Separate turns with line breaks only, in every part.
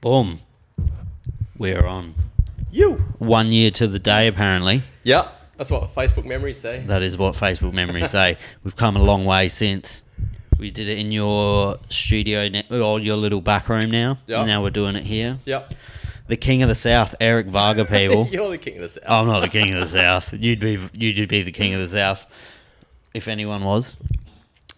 Boom. We're on. 1 year to the day, apparently.
Yeah, that's what Facebook memories say.
That is what Facebook memories say. We've come a long way since. We did it in your studio, or your little back room now.
Yep.
Now we're doing it here.
Yep.
The king of the South, Eric Varga, people.
You're the king of the South.
I'm not the king of the South. You'd be the king of the South, if anyone was.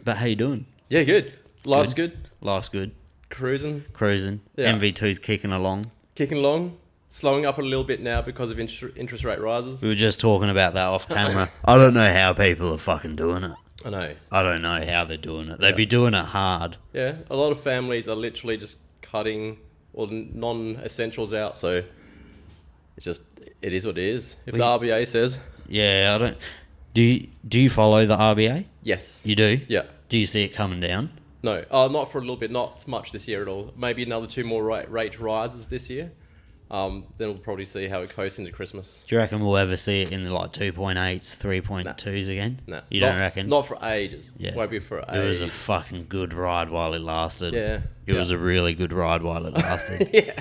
But how you doing?
Yeah, good. Life's good.
Life's good.
Cruising.
Yeah.
Yeah.
MV2's kicking along.
Kicking along. Slowing up a little bit now because of interest rate rises.
We were just talking about that off camera. I don't know how people are fucking doing it.
I know.
I don't know how they're doing it. They'd be doing it hard.
Yeah, a lot of families are literally just cutting all the non-essentials out, so it is what it is. If the RBA says...
Yeah, I don't... Do you follow the RBA?
Yes.
You do?
Yeah.
Do you see it coming down?
No, not for a little bit, not much this year at all. Maybe another 2 more rate rises this year. Then we'll probably see how it goes into Christmas.
Do you reckon we'll ever see it in the 2.8s, 3.2s again?
No.
You don't reckon?
Not for ages.
Yeah.
Won't be for ages.
It was a fucking good ride while it lasted.
Yeah.
It was a really good ride while it lasted.
Yeah.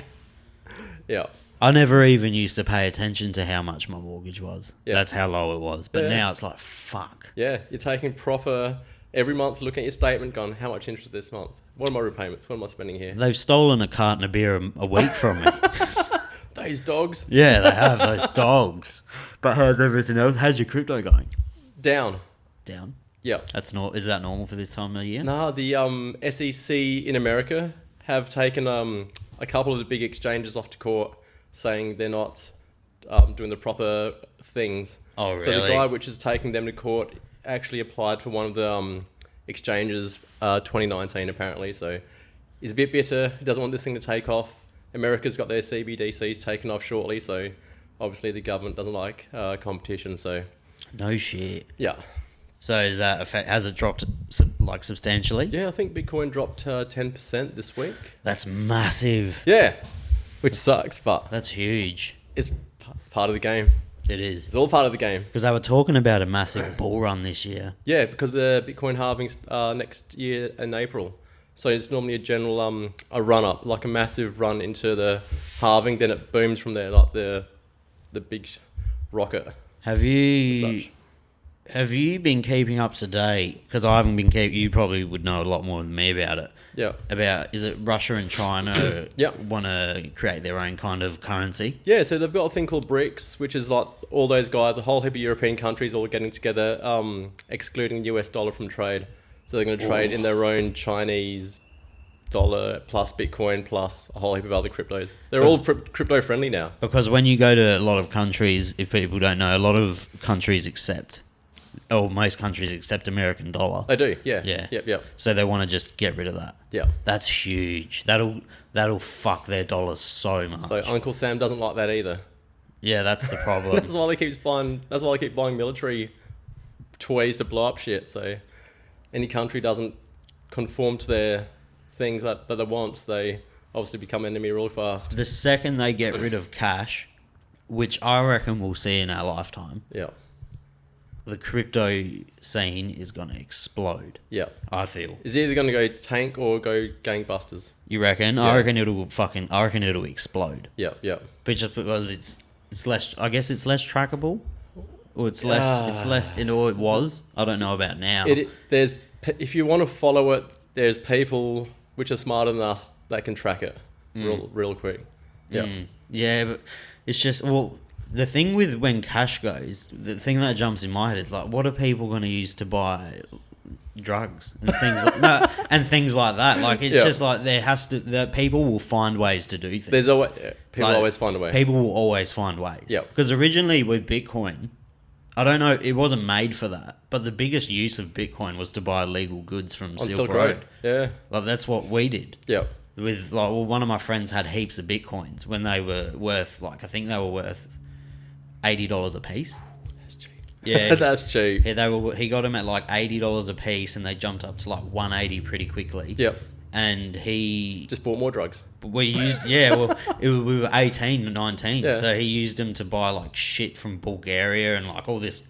Yeah.
I never even used to pay attention to how much my mortgage was.
Yeah.
That's how low it was. But
Yeah.
now it's like, fuck.
Yeah, you're taking proper... Every month looking at your statement going, how much interest this month? What are my repayments? What am I spending here?
They've stolen a carton of beer a week from me.
Those dogs.
Yeah, they have, those dogs. But how's everything else? How's your crypto going?
Down.
Down?
Yeah.
Is that normal for this time of year?
Nah, the SEC in America have taken a couple of the big exchanges off to court saying they're not doing the proper things.
Oh, really?
So the guy which is taking them to court actually applied for one of the exchanges 2019 apparently, so he's a bit bitter. He doesn't want this thing to take off. America's got their CBDCs taken off shortly, so obviously the government doesn't like competition, so...
No shit.
Yeah.
So is that has it dropped substantially?
Yeah, I think Bitcoin dropped 10% this week.
That's massive.
Yeah, which sucks, but
That's huge.
it's part of the game.
It is.
It's all part of the game.
Because they were talking about a massive bull run this year.
Yeah, because the Bitcoin halving's next year in April. So it's normally a general a run up, like a massive run into the halving, then it booms from there, like the big rocket.
Have you been keeping up to date? Because I haven't been you probably would know a lot more than me about it.
Yeah.
About, is it Russia and China
Yep.
want to create their own kind of currency?
Yeah, so they've got a thing called BRICS, which is like all those guys, a whole heap of European countries all getting together, excluding the US dollar from trade. So they're going to trade in their own Chinese dollar plus Bitcoin plus a whole heap of other cryptos. They're all crypto friendly now.
Because when you go to a lot of countries, if people don't know, a lot of countries most countries accept American dollar.
They do, yeah.
Yeah.
Yep.
So they want to just get rid of that.
Yeah.
That's huge. That'll fuck their dollars so much.
So Uncle Sam doesn't like that either.
Yeah, that's the problem.
That's why they keep buying military toys to blow up shit. So any country doesn't conform to their things that they want, they obviously become enemy real fast.
The second they get rid of cash, which I reckon we'll see in our lifetime,
Yeah.
the crypto scene is going to explode.
Yeah.
I feel.
It's either going to go tank or go gangbusters.
You reckon?
Yeah.
I reckon it'll explode.
Yeah.
But just because it's less, I guess it's less trackable, or it's less. It was. I don't know about now.
If you want to follow it, there's people which are smarter than us that can track it real quick. Yeah.
Yeah, but it's just, the thing with when cash goes, the thing that jumps in my head is like, what are people going to use to buy drugs and things like things like that? Like it's just like that people will find ways to do things.
There's always people always find a way.
People will always find ways.
Yeah.
Because originally with Bitcoin, I don't know, it wasn't made for that, but the biggest use of Bitcoin was to buy illegal goods from Silk Road.
Yeah.
Like that's what we did.
Yeah.
With one of my friends had heaps of Bitcoins when they were worth I think they were worth $80 a piece.
That's cheap.
Yeah.
That's cheap.
Yeah, he got them at like $80 a piece, and they jumped up to like $180 pretty quickly.
Yep.
And he
just bought more drugs.
We used we were 18 or 19, so he used them to buy like shit from Bulgaria and like all this.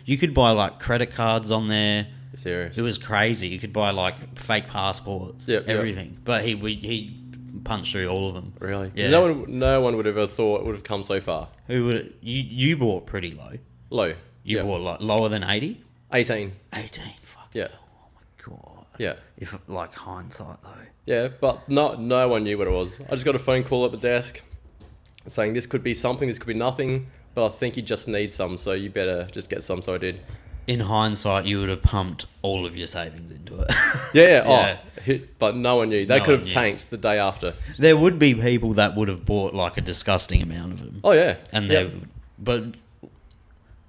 You could buy like credit cards on there.
Serious.
It was crazy. You could buy like fake passports, everything. But he punched through all of them.
Really?
Yeah.
No one would have ever thought it would have come so far.
Who would you bought pretty low?
Low.
You bought like lower than 80?
18.
18. Fuck.
Yeah.
Oh my god.
Yeah.
If like hindsight though.
Yeah, but no one knew what it was. I just got a phone call at the desk saying this could be something, this could be nothing, but I think you just need some, so you better just get some. So I did.
In hindsight, you would have pumped all of your savings into it.
Yeah.
Yeah.
But no one knew. They
No
could
one
have
knew.
tanked the day after.
There would be people that would have bought like a disgusting amount of them.
Oh yeah.
And
Yep.
but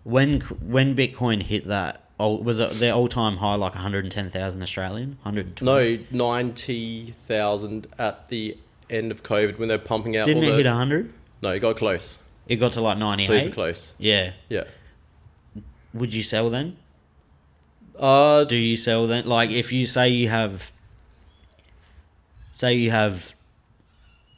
when Bitcoin hit that, was it their all-time high like 110,000 Australian? 120?
No, 90,000 at the end of COVID when they're pumping out.
Didn't
all
it
the,
hit 100?
No, it got close.
It got to like 98.
Super close.
Yeah.
Yeah.
Would you sell then?
Uh,
Do you sell then? Like if you say you have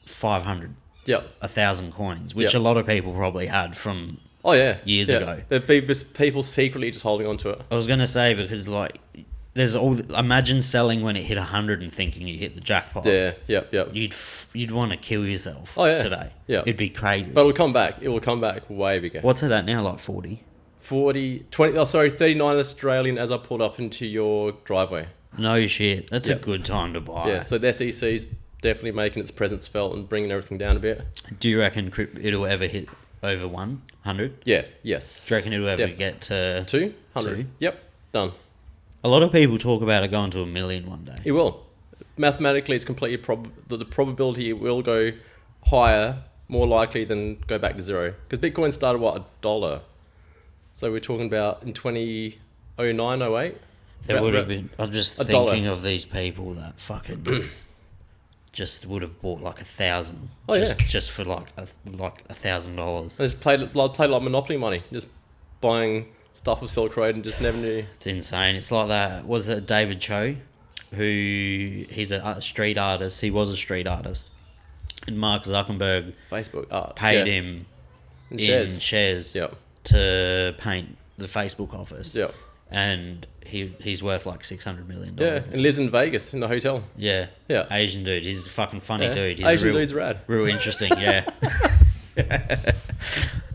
500,
Yep.
1,000 coins, which
Yep.
a lot of people probably had from.
Oh yeah.
Years
Yeah.
ago.
There'd be just people secretly just holding on to it.
I was gonna say because like there's all. Imagine selling when it hit 100 and thinking you hit the jackpot.
Yeah. Yep.
You'd want to kill yourself.
Oh, yeah.
Today.
Yeah.
It'd be crazy.
But it will come back. It will come back way bigger.
What's it at now? Like 40.
39 Australian as I pulled up into your driveway.
No shit. That's
Yep.
a good time to buy.
Yeah, so the SEC's definitely making its presence felt and bringing everything down a bit.
Do you reckon it'll ever hit over 100?
Yeah, yes.
Do you reckon it'll ever
Yep.
get to
200?
Two?
Yep, done.
A lot of people talk about it going to 1 million one day.
It will. Mathematically, it's completely the probability it will go higher, more likely than go back to zero. Because Bitcoin started, $1? So we're talking about in 2009, 08?
There would have been. I'm just
$1.
thinking of these people that fucking just would have bought like 1,000.
Oh, yeah.
Just for like $1,000.
And just played like Monopoly money, just buying stuff of Silk Road and just never knew.
It's insane. It's like that. Was it David Cho? He's a street artist. He was a street artist. And Mark Zuckerberg
Facebook art.
paid him
in
in
shares.
shares
Yep.
to paint the Facebook office.
Yep.
And he's worth like $600 million.
Yeah, and lives in Vegas in a hotel.
Yeah.
Yeah.
Asian dude. He's a fucking funny
Yeah.
dude. He's
Asian
real,
dude's rad.
real interesting. Yeah.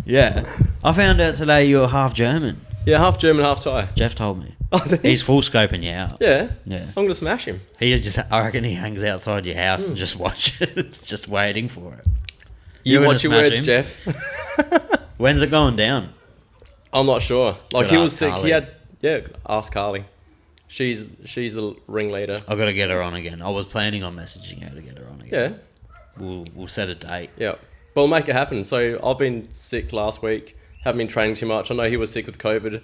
Yeah. I found out today you're half German.
Yeah, half German, half Thai.
Jeff told me.
Oh, did he?
He's full scoping you out.
Yeah.
Yeah.
I'm gonna smash him.
I reckon he hangs outside your house and just watches, just waiting for it.
You
gonna
watch your
smash
words,
him?
Jeff.
When's it going down?
I'm not sure. Like
Gotta
he was
ask
sick.
Carly.
He had ask Carly. She's the ringleader.
I got to get her on again. I was planning on messaging her to get her on again.
Yeah.
We'll set a date.
Yeah. But we'll make it happen. So I've been sick last week. Haven't been training too much. I know he was sick with COVID,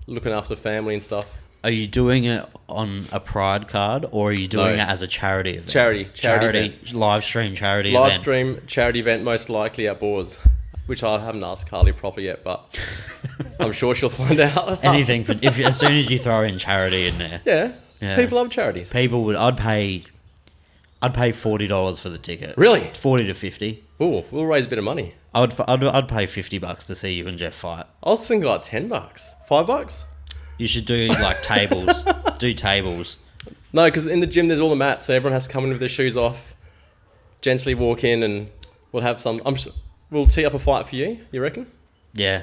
looking after family and stuff.
Are you doing it on a Pride card or are you doing
No.
it as a charity event?
Charity
live stream charity
Live
event.
stream charity event, most likely at Boars, which I haven't asked Carly properly yet, but I'm sure she'll find out.
Anything for as soon as you throw in charity in there.
Yeah.
Yeah.
People love charities.
People would. I'd pay $40 for the ticket.
Really?
40 to 50.
Ooh, we'll raise a bit of money.
I'd pay $50 to see you and Jeff fight.
I was thinking like $10, $5.
You should do like tables. Do tables.
No, because in the gym there's all the mats, so everyone has to come in with their shoes off, gently walk in, and we'll have some. We'll tee up a fight for you. You reckon?
Yeah.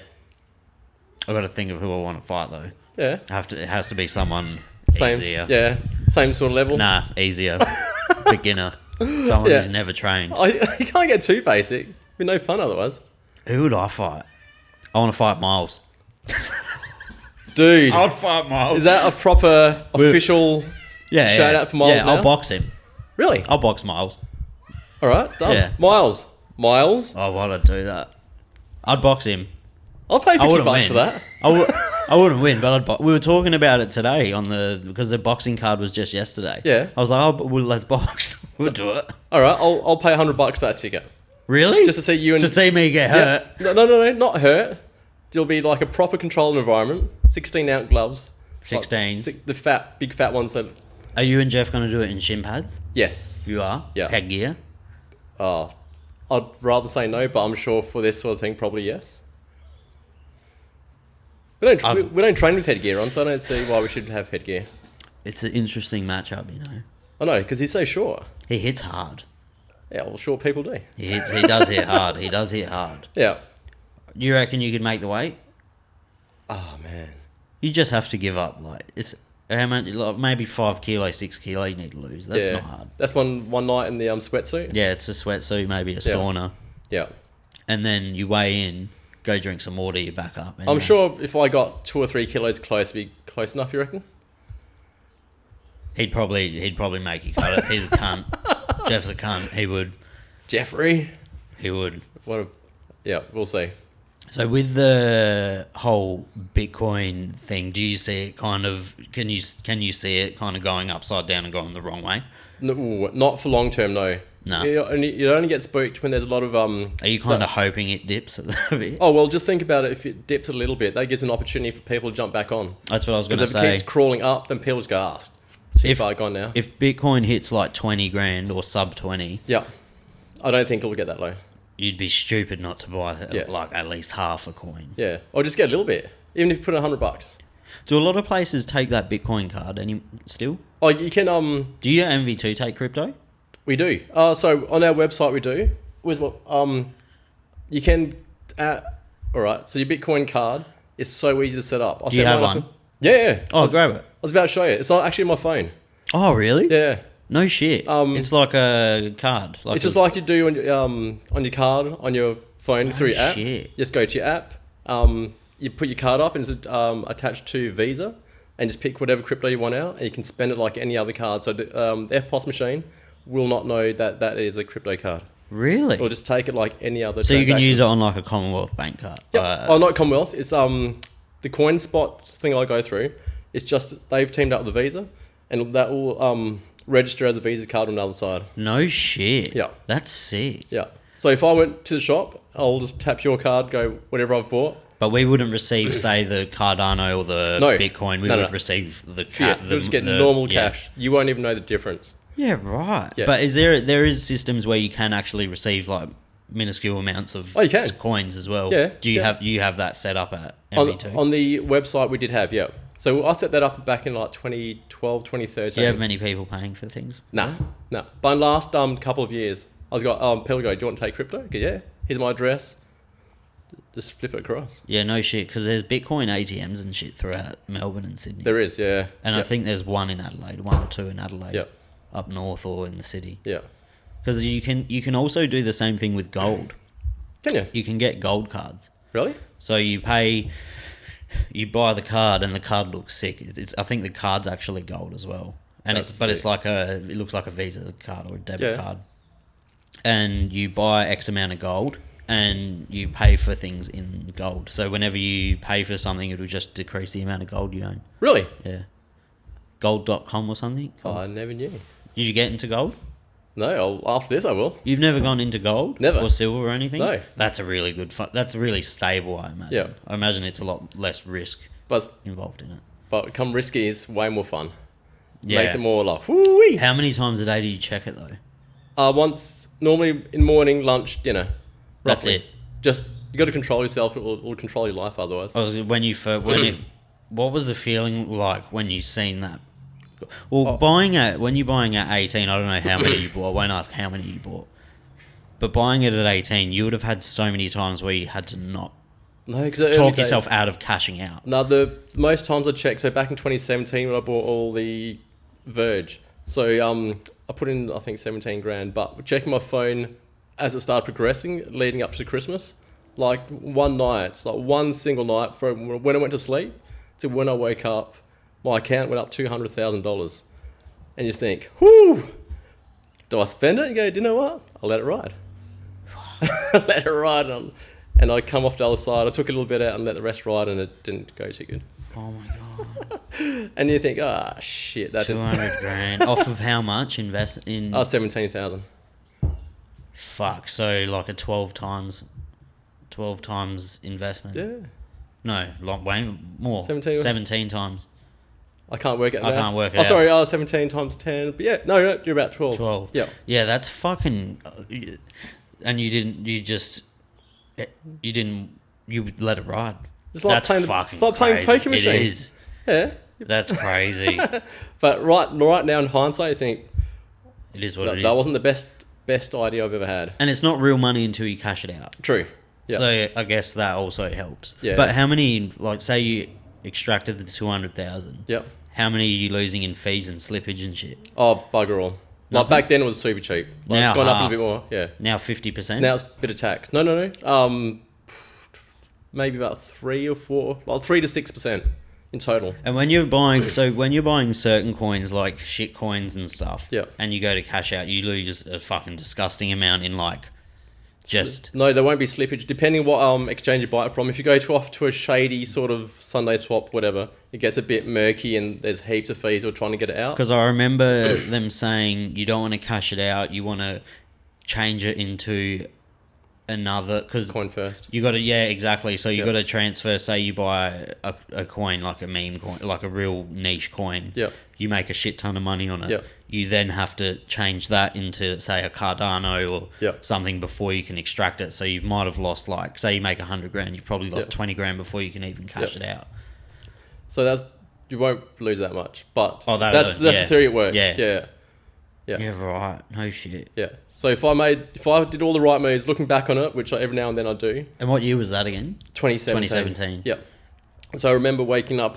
I got to think of who I want to fight though.
Yeah.
It has to be someone
Same.
easier.
Yeah. Same sort of level.
Nah, easier. Beginner. Someone
Yeah.
who's never trained.
You can't get too basic. It'd be no fun otherwise.
Who would I fight? I want to fight Miles.
Dude,
I'd fight Miles.
is that a proper official shout out for Miles
Yeah,
now?
I'll box him.
Really?
I'll box Miles.
All right, done.
Yeah.
Miles.
Oh, why'd I do that? I'd box him.
I'll pay
I
$50
wouldn't win.
for that.
I wouldn't win, but we were talking about it today because the boxing card was just yesterday.
Yeah.
I was like, well, let's box. We'll do it.
All right, I'll pay $100 for that ticket.
Really?
Just to see you and
to see me get hurt.
Yeah. No, not hurt. It'll be like a proper controlled environment. 16-ounce gloves.
16.
Like the big fat ones. So
Are you and Jeff going to do it in shin pads?
yes.
You are?
Yeah.
Headgear?
Oh, I'd rather say no, but I'm sure for this sort of thing, probably yes. We don't train with headgear on, so I don't see why we should have headgear.
It's an interesting matchup, you know.
I know, because he's so short.
He hits hard.
Yeah, well, short people do.
He does hit hard. He does hit hard.
Yeah.
Do you reckon you could make the weight?
Oh, man.
You just have to give up. Like, it's how much? Like, maybe 5 kilo, 6 kilo you need to lose. That's not hard.
That's one night in the sweatsuit?
Yeah, it's a sweatsuit, maybe a sauna.
Yeah.
And then you weigh in, go drink some water, you back up.
I'm sure if I got 2 or 3 kilos close, it'd be close enough, you reckon?
He'd probably make you cut it. He's a cunt. Jeff's a cunt. He would.
Jeffrey?
He would.
Yeah, we'll see.
So with the whole Bitcoin thing, do you see it kind of? Can you see it kind of going upside down and going the wrong way?
No, not for long term, no.
No.
You only get spooked when there's a lot of
Are you kind of hoping it dips a little bit?
Oh well, just think about it. If it dips a little bit, that gives an opportunity for people to jump back on.
That's what I was going to say.
Because if it keeps crawling up, then people just go asked. So far gone now.
If Bitcoin hits like 20 grand or sub 20,
yeah, I don't think it'll get that low.
You'd be stupid not to buy like at least half a coin.
Yeah, or just get a little bit, even if you put $100.
Do a lot of places take that Bitcoin card still?
Oh, you can.
Do your MV2 take crypto?
We do. So on our website we do. Where's what? You can. All right. So your Bitcoin card is so easy to set up.
Do you have one?
Yeah.
Oh, grab it.
I was about to show you. It's not actually on my phone.
Oh, really?
Yeah.
No shit. It's like a card.
It's just like you do on your card on your phone through your app.
Shit.
Just go to your app. You put your card up and it's attached to Visa, and just pick whatever crypto you want out, and you can spend it like any other card. So the FPOS machine will not know that is a crypto card.
Really?
Or just take it like any other.
So you can use it on like a Commonwealth bank card.
Yeah. Not Commonwealth. It's the coin spot thing I go through. It's just they've teamed up with the Visa, and that will register as a Visa card on the other side.
No shit.
Yeah.
That's sick.
Yeah. So if I went to the shop, I'll just tap your card, go whatever I've bought.
But we wouldn't receive, say, the Cardano or the Bitcoin. We would receive the cash.
We'll just get normal cash. You won't even know the difference.
Yeah, right. Yeah. But there is systems where you can actually receive like minuscule amounts of coins as well.
Yeah.
Do you have that set up at MV2?
On the website we did have, yeah. So I set that up back in like 2012, 2013.
Do you have many people paying for things?
No. But in the last couple of years, I was got people go, do you want to take crypto? I go, yeah. Here's my address. Just flip it across.
Yeah, no shit, because there's Bitcoin ATMs and shit throughout Melbourne and Sydney.
There is, yeah.
And I think there's one in Adelaide, 1 or 2 in Adelaide.
Yeah.
Up north or in the city.
Yeah.
Because you can also do the same thing with gold.
Can you?
You can get gold cards.
Really?
So you buy the card and the card looks sick. I think the card's actually gold as well. And it looks like a Visa card or a debit card. And you buy X amount of gold and you pay for things in gold. So whenever you pay for something, it will just decrease the amount of gold you own.
Really?
Yeah. Gold.com or something.
Oh, I never knew.
Did you get into gold?
No, after this I will.
You've never gone into gold?
Never.
Or silver or anything?
No.
That's a really good that's really stable, I imagine.
Yeah.
I imagine it's a lot less risk involved in it.
But come risky is way more fun.
Yeah.
Makes it more like, whoo-wee.
How many times a day do you check it though?
Once, normally in morning, lunch, dinner.
That's
roughly.
it.
Just, you got to control yourself, it'll control your life otherwise.
What was the feeling like when you seen that? Well, when you're buying at 18, I don't know how many you bought. I won't ask how many you bought. But buying it at 18, you would have had so many times where you had to not talk yourself out of cashing out.
No, the most times I checked, so back in 2017 when I bought all the Verge, so I put in, I think, 17 grand, but checking my phone as it started progressing, leading up to Christmas, like one single night from when I went to sleep to when I woke up, my account went up $200,000. And you think, whoo, do I spend it? And go, do you know what? I'll let it ride. Let it ride. And I come off the other side. I took a little bit out and let the rest ride, and it didn't go too good.
Oh my God.
And you think, shit. That
200 grand. Off of how much? Invest in?
17,000.
Fuck. So like a 12 times investment.
Yeah.
No, way more. 17 times.
I can't work it out.
I can't work it out.
Sorry, 17 times 10. But yeah, no, you're about 12.
12.
Yeah.
Yeah, that's fucking... And you let it ride.
It's like
that's fucking
it's like playing
crazy.
poker machine.
It is.
Yeah.
That's crazy.
But right now in hindsight, you think...
It is what it is.
That wasn't the best best idea I've ever had.
And it's not real money until you cash it out.
True. Yeah.
So I guess that also helps.
Yeah.
But how many, like, say you extracted the 200,000.
Yep.
How many are you losing in fees and slippage and shit?
Oh, bugger all. Like, back then it was super cheap. Like,
Now
it's gone up
half.
a bit more. Yeah.
Now 50%?
Now it's a bit of tax. No. Maybe about 3 or 4, well, 3 to 6% in total.
And when you're buying, certain coins like shit coins and stuff,
Yeah.
and you go to cash out, you lose a fucking disgusting amount in like just.
No, there won't be slippage depending what exchange you buy it from. If you go off to a shady sort of Sunday swap, whatever, it gets a bit murky and there's heaps of fees who are trying to get it out.
Because I remember them saying you don't want to cash it out, you want to change it into another, because
Coin first.
you got to, yeah, exactly. So you
Yep.
got to transfer. Say you buy a coin, like a meme coin, like a real niche coin.
Yep.
You make a shit ton of money on it.
Yep.
You then have to change that into, say, a Cardano or
Yep.
something before you can extract it. So you might have lost, like, say you make 100 grand, you've probably lost
Yep.
20 grand before you can even cash
Yep.
it out.
So you won't lose that much, but
Oh,
that's
yeah.
the theory it works.
Yeah.
Yeah.
Yeah, right. No shit.
Yeah. So if I did all the right moves, looking back on it, which every now and then I do,
And what year was that again?
2017. Yeah. So I remember waking up.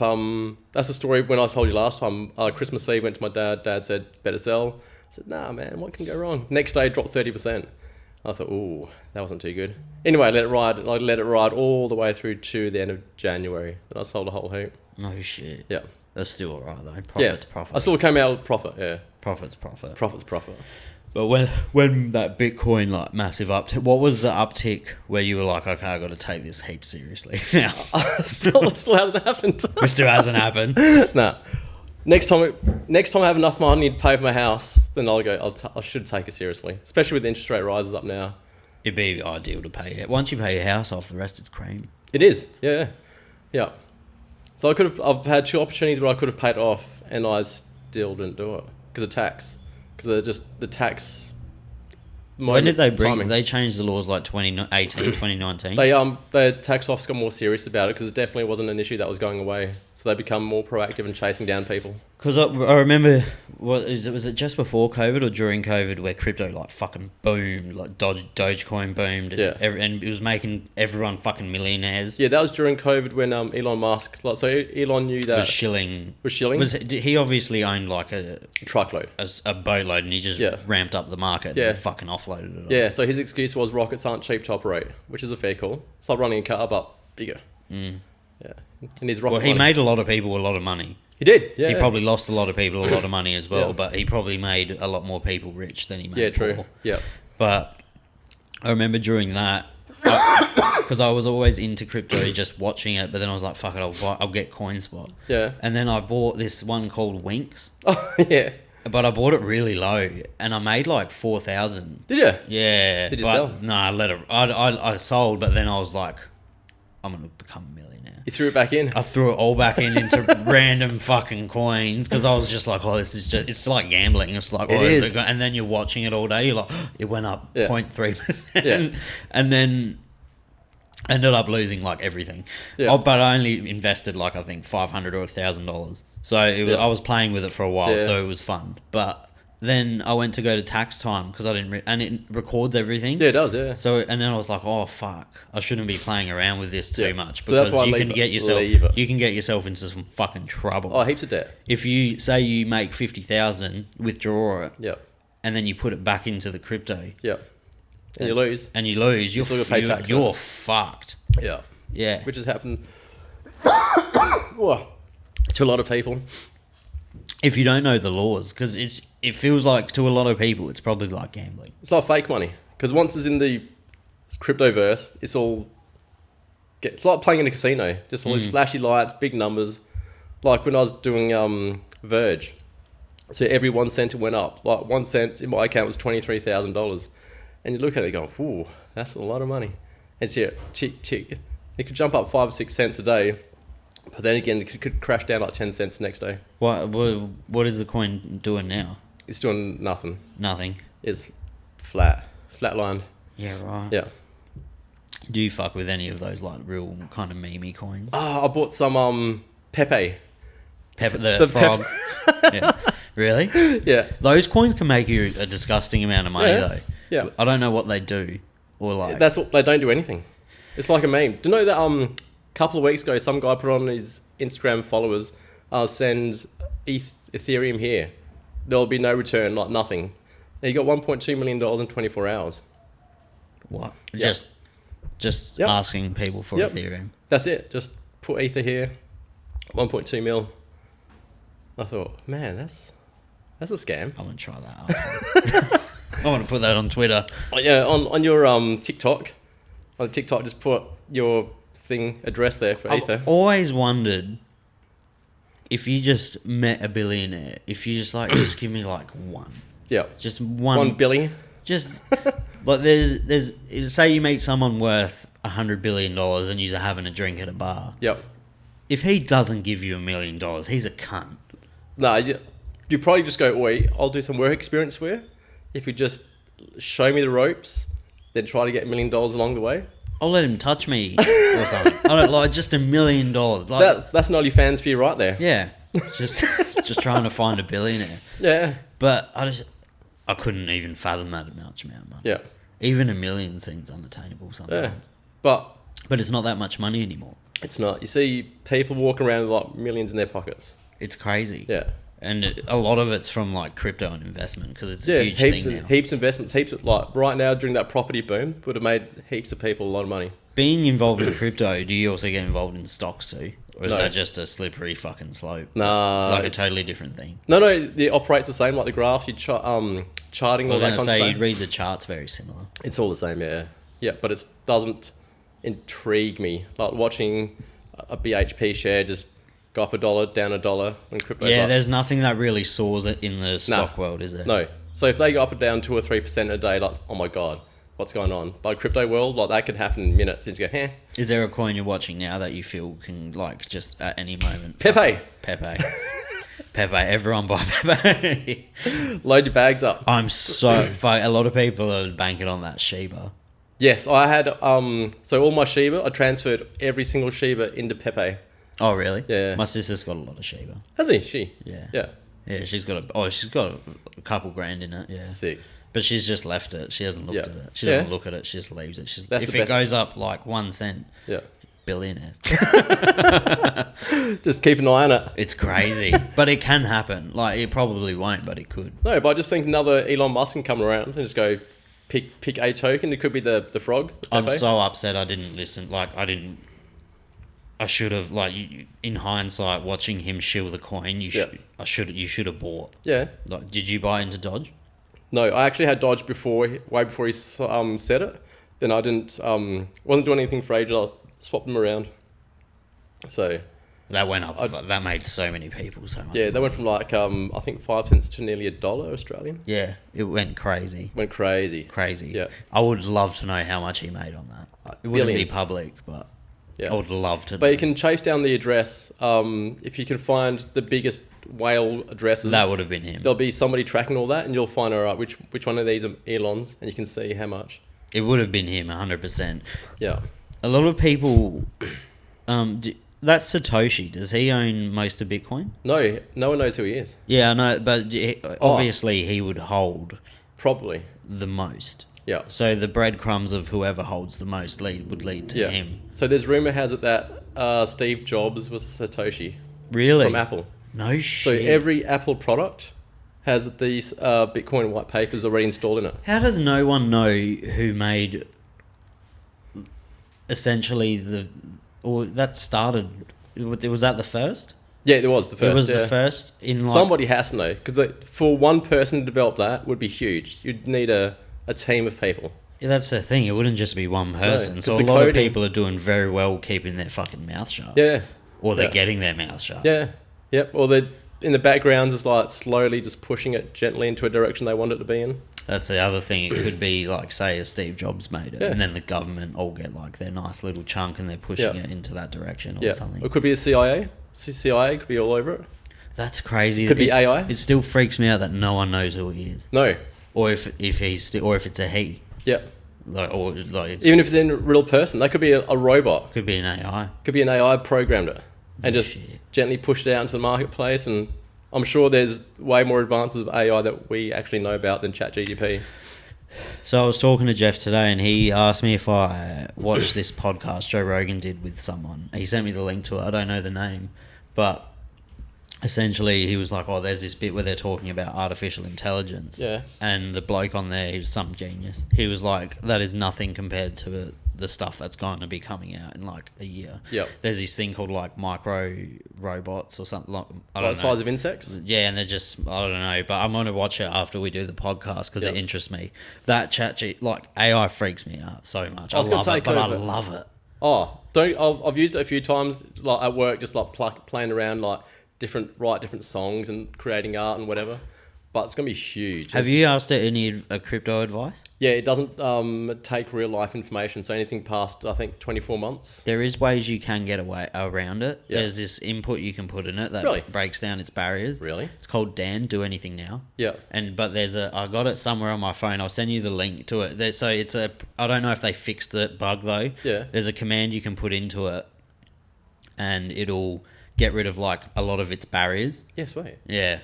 That's the story when I told you last time. Christmas Eve, went to my dad. Dad said, "Better sell." I said, "Nah, man, what can go wrong?" Next day, it dropped 30%. I thought, "Ooh, that wasn't too good." Anyway, I let it ride. I let it ride all the way through to the end of January. Then I sold a whole heap.
No shit.
Yeah.
That's still alright though.
Yeah.
Profit's profit.
I still came out with profit. Yeah.
Profit's profit.
Profit's profit.
But when that Bitcoin like massive uptick, what was the uptick where you were like, okay, I got to take this heap seriously now?
Still hasn't happened.
Which still hasn't happened.
Nah. Next time I have enough money to pay for my house, then I'll go. I should take it seriously, especially with the interest rate rises up now.
It'd be ideal to pay it. Once you pay your house off, the rest is cream.
It is. Yeah. Yeah. So I've had 2 opportunities where I could have paid it off, and I still didn't do it because of tax. Because the tax.
When did they
timing.
they changed the laws like 2018, 2019?
The tax office got more serious about it because it definitely wasn't an issue that was going away. So they become more proactive in chasing down people.
Because I remember, was it just before COVID or during COVID where crypto like fucking boomed, like Dogecoin boomed,
Yeah.
and it was making everyone fucking millionaires.
Yeah, that was during COVID when Elon Musk. So Elon knew that
Was shilling. He obviously owned like a
truckload.
a boatload, and he just
Yeah.
ramped up the market
Yeah.
and fucking offloaded it all.
Yeah, so his excuse was rockets aren't cheap to operate, which is a fair call. It's like running a car, but bigger.
Mm.
Yeah, and his rocket.
Well, he made a lot of people a lot of money.
He did. Yeah.
He probably lost a lot of people a lot of money as well,
Yeah.
but he probably made a lot more people rich than he made
Yeah, true.
poor.
Yeah.
But I remember during that, because I was always into crypto, just watching it, but then I was like, fuck it, I'll get CoinSpot.
Yeah.
And then I bought this one called Winx,
Oh yeah.
but I bought it really low, and I made like 4,000.
Did you?
Yeah.
Did you
but,
sell?
No, I sold, but then I was like, I'm going to become a millionaire.
You threw it back in.
I threw it all back into random fucking coins because I was just like, oh, this is just, it's like gambling. It's like, oh,
It is.
and then you're watching it all day. You're like, it went up
Yeah.
0.3%.
Yeah.
And then ended up losing like everything.
Yeah.
Oh, but I only invested like, I think $500 or $1,000. So
Yeah.
I was playing with it for a while,
Yeah.
so it was fun. But then I went to go to tax time because I didn't, and it records everything.
Yeah, it does. Yeah.
So, and then I was like, oh fuck, I shouldn't be playing around with this too
Yeah.
much
So that's
because
why I
you
leave
can
it.
get yourself
Leave it.
you can get yourself into some fucking trouble.
Oh, heaps of debt.
If you say you make 50,000, withdraw it,
Yeah.
and then you put it back into the crypto,
Yeah. And you lose.
and you lose,
You still gotta pay tax on
you're
it.
fucked.
Yeah.
Yeah,
Which has happened to a lot of people.
if you don't know the laws, because it feels like to a lot of people it's probably like gambling.
It's not fake money because once it's in the cryptoverse, it's like playing in a casino. Just all these flashy lights, big numbers. Like when I was doing Verge, so every 1 cent it went up. Like 1 cent in my account was $23,000, and you look at it, and go, "Ooh, that's a lot of money." It's here, tick tick. It could jump up 5 or 6 cents a day, but then again, it could crash down like 10 cents the next day.
What is the coin doing now?
It's doing nothing.
Nothing.
It's flatlined.
Yeah, right.
Yeah.
Do you fuck with any of those like real kind of memey coins?
Oh, I bought some Pepe.
The frog. Yeah. Really?
Yeah.
Those coins can make you a disgusting amount of money
Yeah.
though.
Yeah.
I don't know what they do. Or like...
That's what they don't do anything. It's like a meme. Do you know that a couple of weeks ago, some guy put on his Instagram followers, send Ethereum here. There'll be no return, like nothing. And he got $1.2 million in 24 hours.
What?
Yep.
Just
Yep.
asking people for
Yep.
Ethereum.
That's it. Just put Ether here. 1.2 mil. I thought, man, that's a scam.
I'm going to try that out. I want to put that on Twitter.
Oh, yeah, on your TikTok. On TikTok, just put your thing address there for Ether.
I've always wondered if you just met a billionaire, if you just like, just give me like one.
Yeah.
Just one.
1 billion.
Just like there's say you meet someone worth $100 billion and you're having a drink at a bar.
Yep.
If he doesn't give you $1 million, he's a cunt.
No, you probably just go, oi, I'll do some work experience for you. If you just show me the ropes, then try to get $1 million along the way.
I'll let him touch me or something. I don't like just $1 million. Like,
That's an OnlyFans for you right there.
yeah, just trying to find a billionaire.
Yeah.
But I couldn't even fathom that much amount of money.
Yeah.
Even $1 million seems unattainable sometimes.
Yeah. But
But it's not that much money anymore.
it's not. You see people walking around with like millions in their pockets.
It's crazy.
Yeah.
And a lot of it's from like crypto and investment because it's
Yeah,
a huge thing now.
heaps of investments, heaps of, like right now during that property boom would have made heaps of people a lot of money.
Being involved in crypto, do you also get involved in stocks too? Or is
No.
that just a slippery fucking slope?
Nah,
It's like a totally different thing.
No, it operates the same like the graph. You charting
I
all
was
that
going to
kind of
say,
stuff.
you'd read the charts very similar.
It's all the same, yeah. Yeah, but it doesn't intrigue me. Like watching a BHP share just go up $1, down $1 when crypto.
Yeah, there's nothing that really soars it in the stock
Nah.
world, is there?
No. So if they go up or down 2 or 3% a day, like, oh my God, what's going on? But crypto world, like that could happen in minutes. You just go,
Is there a coin you're watching now that you feel can, like, just at any moment...
Pepe.
Pepe. Pepe. Everyone buy Pepe.
Load your bags up.
I'm so... Fuck, a lot of people are banking on that Shiba.
Yes, I had, so all my Shiba, I transferred every single Shiba into Pepe.
Oh, really?
Yeah.
My sister's got a lot of Shiba.
Has he? She?
Yeah.
Yeah.
Yeah, she's got a couple grand in it, yeah.
Sick.
But she's just left it. She hasn't looked
Yeah.
at it. She
Yeah.
doesn't look at it. She just leaves it.
That's
If
the
it
best.
goes up like 1 cent,
Yeah.
billionaire.
Just keep an eye on it.
It's crazy. But it can happen. Like, it probably won't, but it could.
No, but I just think another Elon Musk can come around and just go pick a token. It could be the frog. The
I'm
Pepe.
so upset I didn't listen. Like, I should have, like, in hindsight, watching him shill the coin, you should have bought.
Yeah.
Like, did you buy into Dodge?
No, I actually had Dodge way before he said it. Then I didn't, wasn't doing anything for ages. I swapped them around. So,
That went up. That made so many people so much
yeah, they
money.
went from like, I think 5 cents to nearly $1 Australian.
Yeah, it went crazy.
Went crazy.
Crazy.
Yeah.
I would love to know how much he made on that. It wouldn't
Billions.
be public, but
Yeah.
I would love to know.
But you can chase down the address. If you can find the biggest whale addresses,
That would have been him.
there'll be somebody tracking all that, and you'll find out which one of these are Elon's, and you can see how much.
It would have been him, 100%.
Yeah.
A lot of people... that's Satoshi. Does he own most of Bitcoin?
No one knows who he is.
Yeah, I know, but obviously he would hold
Probably.
the most.
Yeah.
So the breadcrumbs of whoever holds the most would lead to
Yeah.
him.
So there's rumor has it that Steve Jobs was Satoshi
Really?
from Apple.
No
So
shit.
every Apple product has these Bitcoin white papers already installed in it.
How does no one know who made essentially or that started? Was that the first?
Yeah, it was the first.
It was
yeah.
the first in like...
Somebody has to know, because for one person to develop that would be huge. You'd need a team of people.
Yeah, that's the thing. It wouldn't just be one person.
'cause
So a
the
lot of
coding-
people are doing very well keeping their fucking mouth shut.
Yeah.
Or they're
Yeah.
getting their mouth shut.
Yeah. Yep. Or they're in the background is like slowly just pushing it gently into a direction they want it to be in.
That's the other thing. It could be like, say, a Steve Jobs made it,
Yeah.
and then the government all get like their nice little chunk and they're pushing
Yeah.
it into that direction or
Yeah.
something.
It could be the CIA. CIA could be all over it.
That's crazy.
Could be AI.
It still freaks me out that no one knows who he is,
No.
or if it's a he.
Yeah.
Even
Even if it's in a real person, that could be a robot.
could be an AI.
Could be an AI programmed it and
Oh,
just
shit.
gently pushed it out into the marketplace. And I'm sure there's way more advances of AI that we actually know about than ChatGPT.
So I was talking to Jeff today, and he asked me if I watched this podcast Joe Rogan did with someone. He sent me the link to it. I don't know the name, but essentially he was like, "Oh, there's this bit where they're talking about artificial intelligence."
Yeah.
And the bloke on there, he was some genius. He was like, "That is nothing compared to the stuff that's going to be coming out in like a year."
Yep.
There's this thing called like micro robots or something like, I don't
Like the
know.
size of insects?
Yeah, and they're just, I don't know, but I'm going to watch it after we do the podcast because
Yep.
it interests me. That like AI freaks me out so much.
I was
I
gonna
love
say,
it, but I
COVID.
love it.
Oh, I've used it a few times, like at work, just like playing around, like write different songs and creating art and whatever. But it's gonna be huge.
Have you asked it any crypto advice?
Yeah, it doesn't take real life information, so anything past I think 24 months.
There is ways you can get away around it.
Yeah.
There's this input you can put in it that
Really?
breaks down its barriers.
Really?
It's called Dan Do Anything Now.
Yeah.
But I got it somewhere on my phone. I'll send you the link to it. I don't know if they fixed the bug though.
Yeah.
There's a command you can put into it, and it'll get rid of like a lot of its barriers.
Yeah, sweet.
Yeah.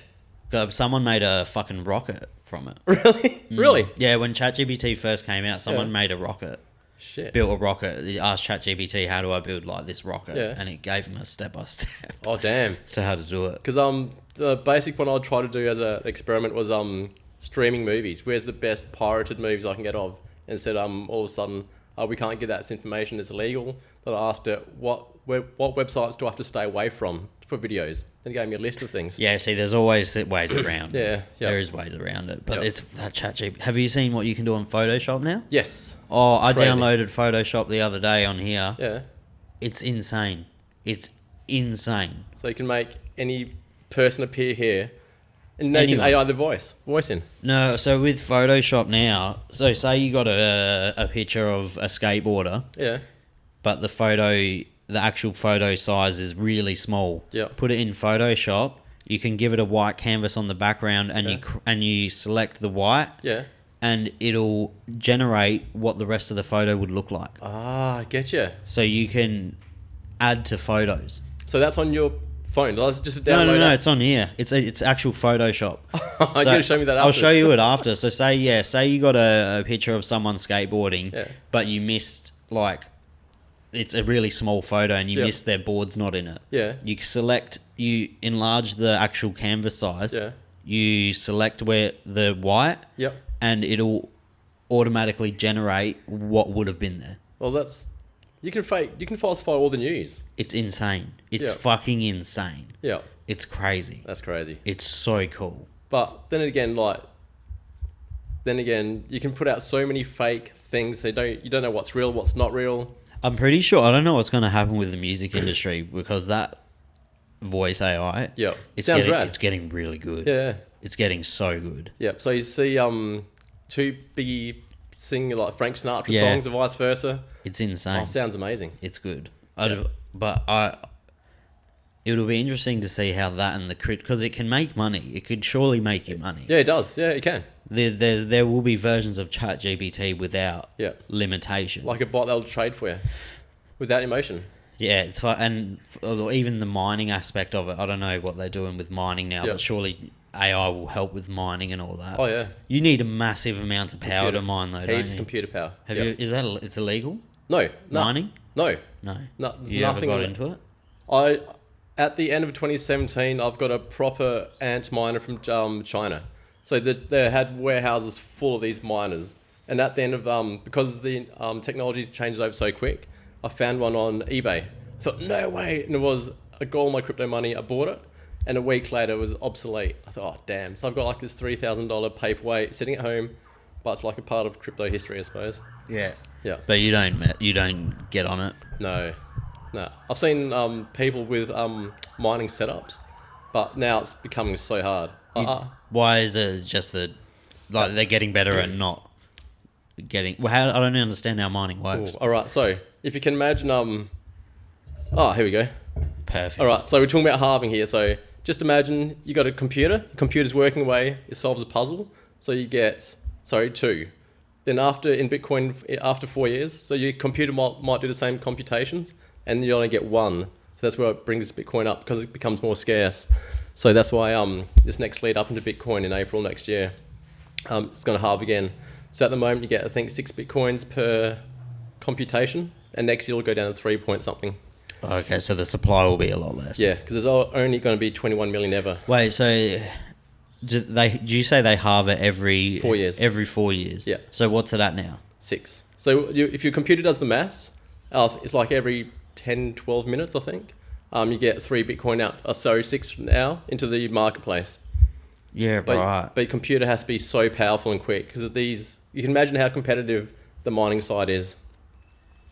Someone made a fucking rocket from it.
Really? Really?
Yeah, when ChatGPT first came out, someone
Yeah.
made a rocket.
Shit.
Built a rocket. He asked ChatGPT, how do I build like this rocket?
Yeah.
And it gave him a step-by-step
Oh damn.
to how to do it.
Because the basic one I'd try to do as an experiment was streaming movies. Where's the best pirated movies I can get of? And said all of a sudden, we can't get that information. It's illegal. Then I asked it what websites do I have to stay away from for videos? Then it gave me a list of things.
Yeah, see, there's always ways around it.
Yeah, yep.
There is ways around it. But
Yep.
it's that ChatGPT. Have you seen what you can do on Photoshop now?
Yes.
Oh, I
Crazy.
downloaded Photoshop the other day on here.
Yeah.
It's insane. It's insane.
So you can make any person appear here, and now you can
Anyone.
AI the voice in.
No, so with Photoshop now, so say you got a picture of a skateboarder,
Yeah.
but the actual photo size is really small.
Yeah.
Put it in Photoshop. You can give it a white canvas on the background, and you select the white,
Yeah.
and it'll generate what the rest of the photo would look like.
Ah, getcha.
So you can add to photos.
So that's on your phone. That's just a download.
No,
app?
it's on here. It's actual Photoshop.
You gotta show me that
I'll
after.
show you it after. So say you got a picture of someone skateboarding,
Yeah.
but you missed like it's a really small photo and you
Yeah.
missed their boards not in it.
Yeah.
You enlarge the actual canvas size.
Yeah.
You select where the white,
Yep.
and it'll automatically generate what would have been there.
Well, you can falsify all the news.
It's insane. It's
Yeah.
fucking insane.
Yeah.
It's crazy.
That's crazy.
It's so cool.
But then again, you can put out so many fake things. So you don't know what's real, what's not real.
I'm pretty sure, I don't know what's going to happen with the music industry because that voice AI,
Yeah.
it's
Rad.
It's getting really good.
Yeah.
It's getting so good.
Yep. So you see two Biggie sing like Frank Sinatra
Yeah.
songs and vice versa.
It's insane.
Oh, sounds amazing.
It's good.
Yeah.
It'll be interesting to see how that and the crit, because it can make money. It could surely make you money.
Yeah, it does. Yeah, it can.
There will be versions of ChatGPT without
Yeah.
limitations.
Like a bot that'll trade for you without emotion.
Yeah, it's fun. And even the mining aspect of it, I don't know what they're doing with mining now,
Yeah.
but surely AI will help with mining and all that.
Oh yeah.
You need a massive amount of power to mine though, don't
Heaps
you?
computer power.
Have
Yep.
you? It's illegal?
No.
Mining?
No.
No.
No. There's
You ever
nothing
got
on it.
into it?
At the end of 2017, I've got a proper ant miner from China. So they had warehouses full of these miners. And at the end of, because the technology changes over so quick, I found one on eBay. I thought, no way. And it was, I got all my crypto money, I bought it. And a week later, it was obsolete. I thought, oh, damn. So I've got like this $3,000 paperweight sitting at home, but it's like a part of crypto history, I suppose.
Yeah.
Yeah.
But you don't get on it.
No. I've seen people with mining setups, but now it's becoming so hard.
Why is it just they're getting better and not getting? Well, I don't understand how mining works.
All right, so if you can imagine, here we go.
Perfect.
All right, so we're talking about halving here. So just imagine you got a computer. The computer's working away. It solves a puzzle. So you get, 2. Then in Bitcoin, after 4 years, so your computer might do the same computations, and you only get 1. So that's where it brings Bitcoin up because it becomes more scarce. So that's why this next lead up into Bitcoin in April next year, it's going to halve again. So at the moment you get, I think, 6 Bitcoins per computation, and next year it'll go down to 3 point something.
Okay, so the supply will be a lot less.
Yeah, because there's only going to be 21 million ever.
Wait, so do you say they halve it every
4 years?
Every 4 years.
Yeah.
So what's it at now?
6. So if your computer does the maths, it's like every 10, 12 minutes, I think. You get 3 Bitcoin out. 6 now into the marketplace.
Yeah, right.
But your computer has to be so powerful and quick because of these. You can imagine how competitive the mining side is.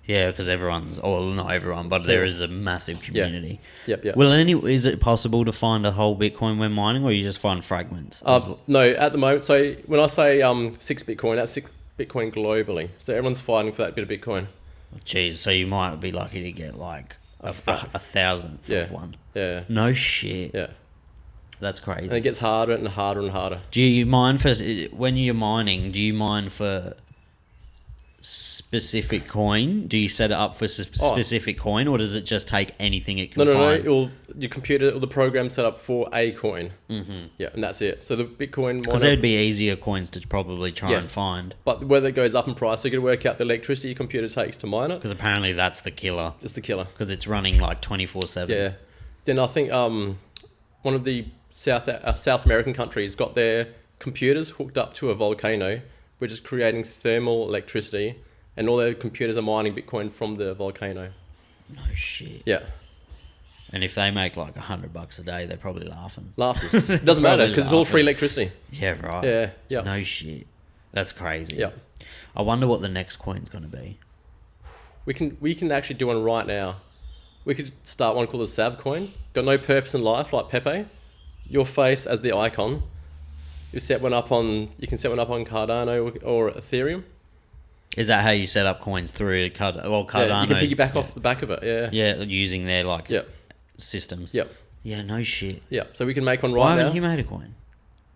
Yeah, because not everyone, but there is a massive community.
Yep.
Well, is it possible to find a whole Bitcoin when mining, or you just find fragments?
No, at the moment. So when I say 6 Bitcoin, that's 6 Bitcoin globally. So everyone's fighting for that bit of Bitcoin.
Jeez, so you might be lucky to get like a thousandth of one.
Yeah.
No shit.
Yeah.
That's crazy.
And it gets harder and harder and harder.
Do you mine when you're mining? Do you mine for specific coin? Do you set it up for specific coin, or does it just take anything it can find?
No. Your computer or the program set up for a coin. Mm-hmm. Yeah, and that's it. So the Bitcoin miner,
because there'd be easier coins to probably try and find.
But whether it goes up in price, so you got to work out the electricity your computer takes to mine it.
Because apparently that's the killer.
It's the killer
because it's running like 24/7.
Yeah. Then I think one of the South American countries got their computers hooked up to a volcano, which is creating thermal electricity, and all their computers are mining Bitcoin from the volcano.
No shit.
Yeah.
And if they make like $100 a day, they're probably laughing.
It doesn't matter because it's all free electricity.
Yeah, right.
Yeah.
No shit. That's crazy.
Yeah.
I wonder what the next coin's going to be.
We can actually do one right now. We could start one called the Sav coin. Got no purpose in life, like Pepe. Your face as the icon. You can set one up on Cardano or Ethereum.
Is that how you set up coins through Cardano?
Yeah, you can piggyback off the back of it. Yeah.
Yeah, using their systems.
Yep.
Yeah, no shit.
Yeah. So we can make one right
Why
now.
haven't you made a coin?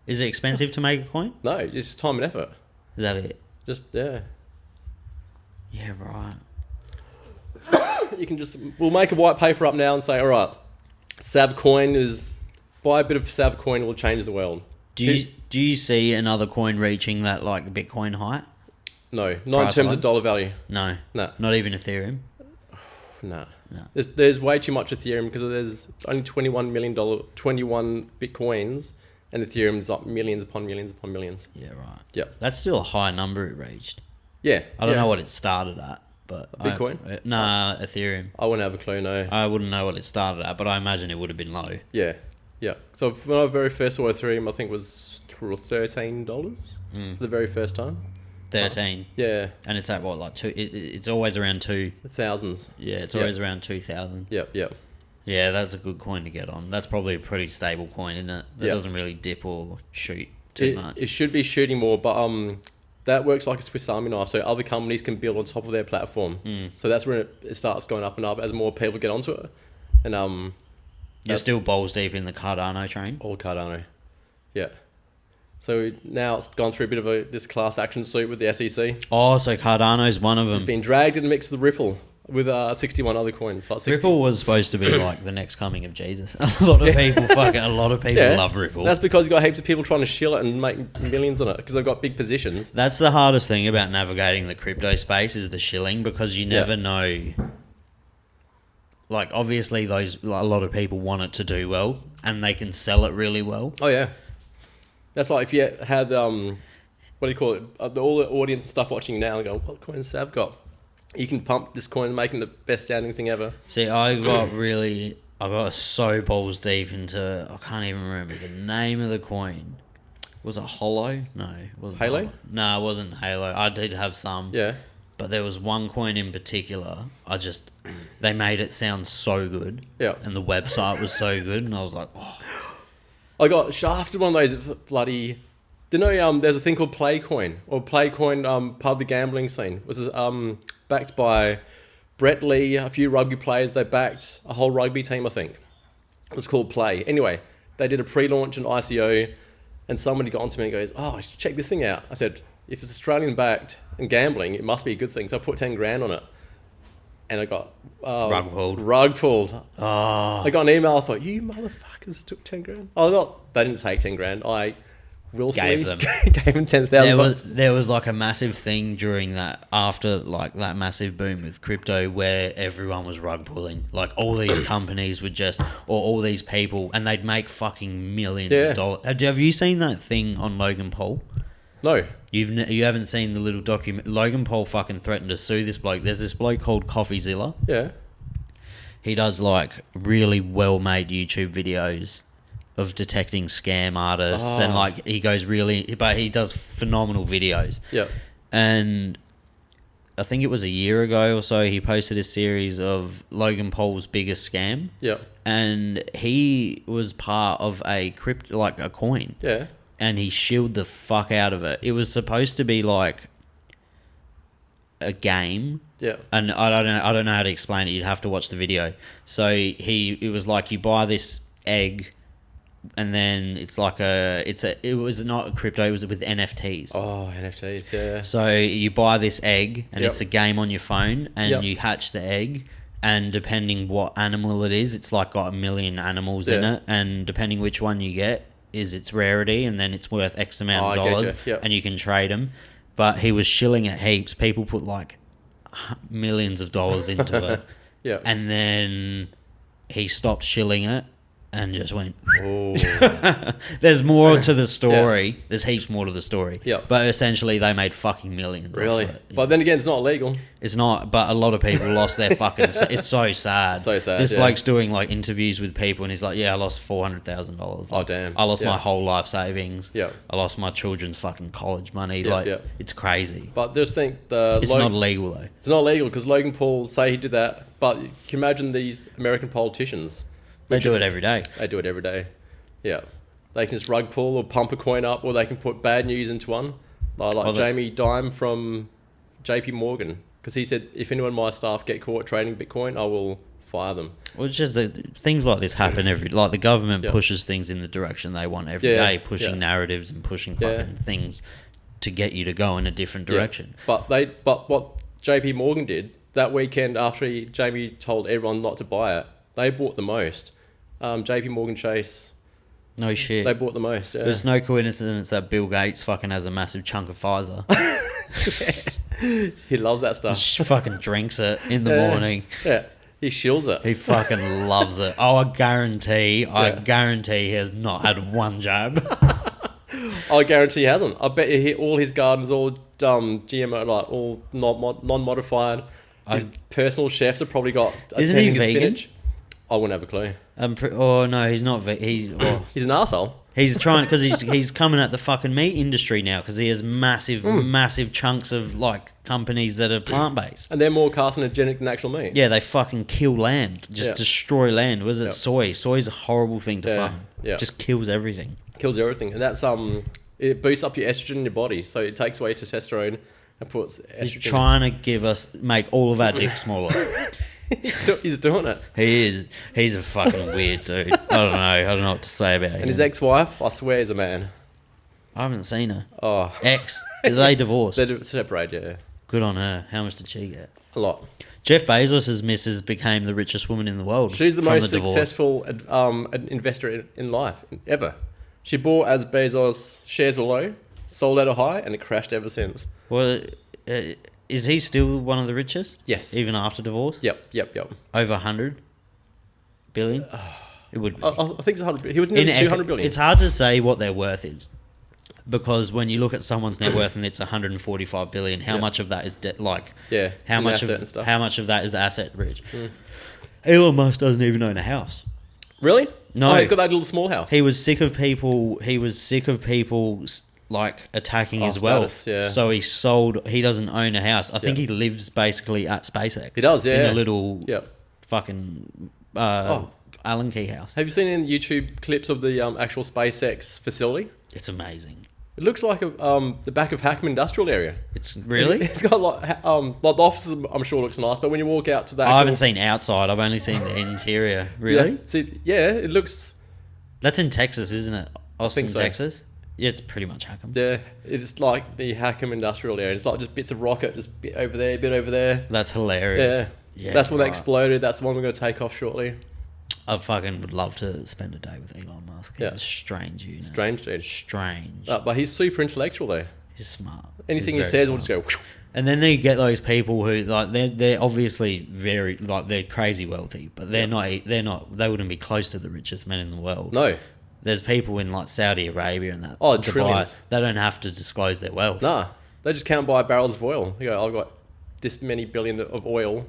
Is it expensive to make a coin?
No, just time and effort.
Is that it?
Yeah.
Yeah, right.
We'll make a white paper up now and say, all right, Sav coin buy a bit of Sav coin, will change the world.
Do you see another coin reaching that like Bitcoin height?
No, not in terms of dollar value.
No. Not even Ethereum.
No. There's way too much Ethereum because there's only $21 million, 21 Bitcoins, and Ethereum's like millions upon millions upon millions.
Yeah, right.
Yep.
That's still a high number it reached.
Yeah.
I don't know what it started at, but
Bitcoin?
Ethereum.
I wouldn't have a clue, no.
I wouldn't know what it started at, but I imagine it would have been low.
Yeah. So when I very first saw Ethereum, I think it was $13 for the very first time.
13.
Yeah.
And it's at what, like two? It's always around two.
Thousands.
Yeah, it's always around 2,000.
Yep.
Yeah, that's a good coin to get on. That's probably a pretty stable coin, isn't it? That doesn't really dip or shoot too much.
It should be shooting more, but that works like a Swiss Army knife. So other companies can build on top of their platform. So that's when it starts going up and up as more people get onto it. And
you're still balls deep in the Cardano train?
All Cardano. Yeah. So now it's gone through a bit of this class action suit with the SEC.
Oh, so Cardano's one of them.
It's been dragged in the mix with Ripple with 61 other coins. Like
Ripple was supposed to be like the next coming of Jesus. A lot of people love Ripple.
That's because you've got heaps of people trying to shill it and make millions on it because they've got big positions.
That's the hardest thing about navigating the crypto space is the shilling, because you never know. Like, obviously, a lot of people want it to do well and they can sell it really well.
Oh, yeah. That's like if you had, what do you call it? All the audience and stuff watching now and go, what coin has Sav got? You can pump this coin, making the best sounding thing ever.
See, I got so balls deep into, I can't even remember the name of the coin. Was it Holo? No, it wasn't
Halo?
Holo. No, it wasn't Halo. I did have some.
Yeah.
But there was one coin in particular, they made it sound so good.
Yeah.
And the website was so good, and I was like, oh.
I got shafted one of those bloody... there's a thing called Playcoin, or Playcoin, part of the gambling scene. It was backed by Brett Lee, a few rugby players. They backed a whole rugby team, I think. It was called Play. Anyway, they did a pre-launch and ICO, and somebody got onto me and goes, oh, check this thing out. I said, if it's Australian backed and gambling, it must be a good thing. So I put 10 grand on it. And I got... Rug pulled.
Oh.
I got an email. I thought, you motherfuckers took 10 grand. Oh, they didn't take 10 grand. I willfully
gave them.
gave him 10,000.
There was like a massive thing during that, after like that massive boom with crypto, where everyone was rug pulling. Like all these companies would just, or all these people, and they'd make fucking millions of dollars. Have you seen that thing on Logan Paul?
No.
You haven't seen the little document. Logan Paul fucking threatened to sue this bloke. There's this bloke called CoffeeZilla.
Yeah.
He does like really well made YouTube videos of detecting scam artists, and like he does phenomenal videos.
Yeah.
And I think it was a year ago or so, he posted a series of Logan Paul's biggest scam.
Yeah.
And he was part of a a coin.
Yeah.
And he shilled the fuck out of it. It was supposed to be like a game.
Yeah.
And I don't know how to explain it. You'd have to watch the video. So it was like you buy this egg, and then it's like it was not crypto, it was with NFTs.
Oh, NFTs, yeah.
So you buy this egg, and it's a game on your phone, and you hatch the egg, and depending what animal it is, it's like got 1 million animals in it, and depending which one you get is its rarity, and then it's worth X amount of dollars, and you can trade them. But he was shilling it heaps. People put like millions of dollars into it.
Yeah.
And then he stopped shilling it and just went.
Oh.
There's more to the story. Yeah. There's heaps more to the story.
Yeah.
But essentially, they made fucking millions.
Really?
Off it. Yeah.
But then again, it's not illegal.
It's not. But a lot of people lost their fucking. It's so sad.
So sad.
This bloke's doing like interviews with people, and he's like, "Yeah, I lost $400,000.
Oh damn!
I lost my whole life savings.
Yeah.
I lost my children's fucking college money.
Yeah,
it's crazy.
But just think
it's not illegal though.
It's not illegal because Logan Paul say he did that. But you can imagine these American politicians.
They do it every day.
They do it every day. Yeah. They can just rug pull or pump a coin up, or they can put bad news into one. Like Jamie Dimon from JP Morgan. Because he said, if anyone of my staff get caught trading Bitcoin, I will fire them.
Well, it's just that things like this happen like the government pushes things in the direction they want every day, pushing narratives and pushing fucking things to get you to go in a different direction.
But what JP Morgan did that weekend after Jamie told everyone not to buy it, they bought the most. JP Morgan Chase.
No shit.
They bought the most, yeah.
There's no coincidence that Bill Gates fucking has a massive chunk of Pfizer.
He loves that stuff.
He fucking drinks it in the morning.
Yeah. He shills it.
He fucking loves it. Oh, I guarantee he has not had one jab.
I guarantee he hasn't. I bet you all his gardens all GMO, like all non-modified. His personal chefs have probably got
Isn't he vegan?
Spinach. I wouldn't have a clue.
No, he's not. He's an
arsehole.
He's trying because he's coming at the fucking meat industry now because he has massive chunks of like companies that are plant based,
and they're more carcinogenic than actual meat.
Yeah, they fucking kill land, destroy land. Was it soy? Soy's a horrible thing to farm. Yeah, just kills everything.
Kills everything, and that's it boosts up your estrogen in your body, so it takes away testosterone and puts estrogen.
He's trying to make all of our dicks smaller.
He's doing it.
He is. He's a fucking weird dude. I don't know what to say about him.
And his ex-wife, I swear, is a man.
I haven't seen her.
Oh.
Ex. Are they divorced?
They're separated, yeah.
Good on her. How much did she get?
A lot.
Jeff Bezos' missus became the richest woman in the world.
She's the most successful investor in life, ever. She bought as Bezos' shares were low, sold at a high, and it crashed ever since.
Well, is he still one of the richest?
Yes.
Even after divorce?
Yep.
Over 100 billion? It would be.
I think it's 100 billion. He was nearly 200 billion.
It's hard to say what their worth is. Because when you look at someone's net worth and it's 145 billion, how much of that is how much of that is asset rich? Elon Musk doesn't even own a house.
Really?
No.
Oh, he's got that little small house.
He was sick of people like attacking his wealth.
Yeah.
So he sold. He doesn't own a house. I think he lives basically at SpaceX.
He does, yeah.
In a little fucking Allen key house.
Have you seen any YouTube clips of the actual SpaceX facility?
It's amazing.
It looks like the back of Hackman Industrial Area.
It's really.
It's got like the offices. I'm sure looks nice, but when you walk out to that,
I haven't seen outside. I've only seen the interior. Really?
It looks.
That's in Texas, isn't it? Austin,
so.
Texas. Yeah, it's pretty much Hackham.
Yeah, it's like the Hackham Industrial Area. It's like just bits of rocket, just bit over there, bit over there.
That's hilarious.
Yeah, that's when they exploded. That's the one we're going to take off shortly.
I fucking would love to spend a day with Elon Musk. He's a strange unit.
Strange dude.
Strange.
But he's super intellectual though.
He's smart.
Anything he
He's
says
very
will just go.
smart. And then they get those people who like they're obviously very like they're crazy wealthy, but they wouldn't be close to the richest men in the world.
No.
There's people in like Saudi Arabia and that.
Oh,
Dubai,
trillions.
they don't have to disclose their wealth.
Nah. They just can't buy barrels of oil. They go, I've got this many billion of oil.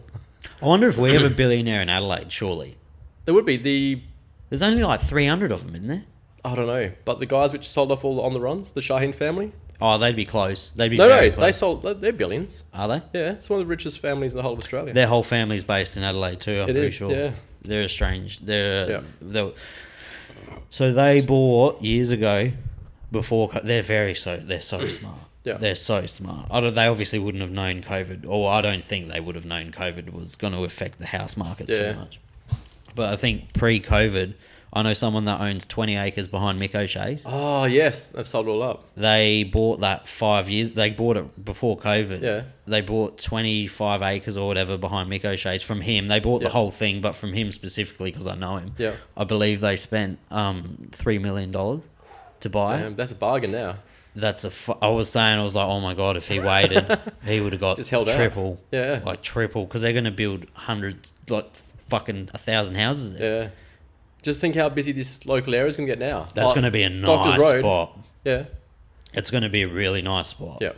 I wonder if we have a billionaire in Adelaide. Surely
There would be
there's only like 300 of them, isn't there?
I don't know, but the guys which sold off all on the runs, the Shaheen family.
Oh, they'd be close. They'd be
No,
very
they
close.
sold. They're billions.
Are they?
Yeah, it's one of the richest families in the whole of Australia.
Their whole family's based in Adelaide too. I'm pretty sure.
Yeah.
They're strange. So they bought years ago. They're so smart.
Yeah.
They're so smart. They obviously wouldn't have known COVID, or I don't think they would have known COVID was going to affect the house market too much. But I think pre-COVID, I know someone that owns 20 acres behind Mick O'Shea's.
Oh yes, they've sold it all up.
They bought that 5 years. They bought it before COVID.
Yeah. They
bought 25 acres or whatever behind Mick O'Shea's from him. They bought the whole thing, but from him specifically because I know him.
Yeah.
I believe they spent $3 million to buy.
Damn, that's a bargain now.
I was like, oh my God, if he waited, he would have got
Just held out.
triple.
Yeah.
Like triple, because they're going to build hundreds, like fucking 1,000 houses there.
Yeah. Just think how busy this local area is going to get now.
That's going to be a
Doctors
nice
Road.
spot.
Yeah.
It's going to be a really nice spot.
Yeah.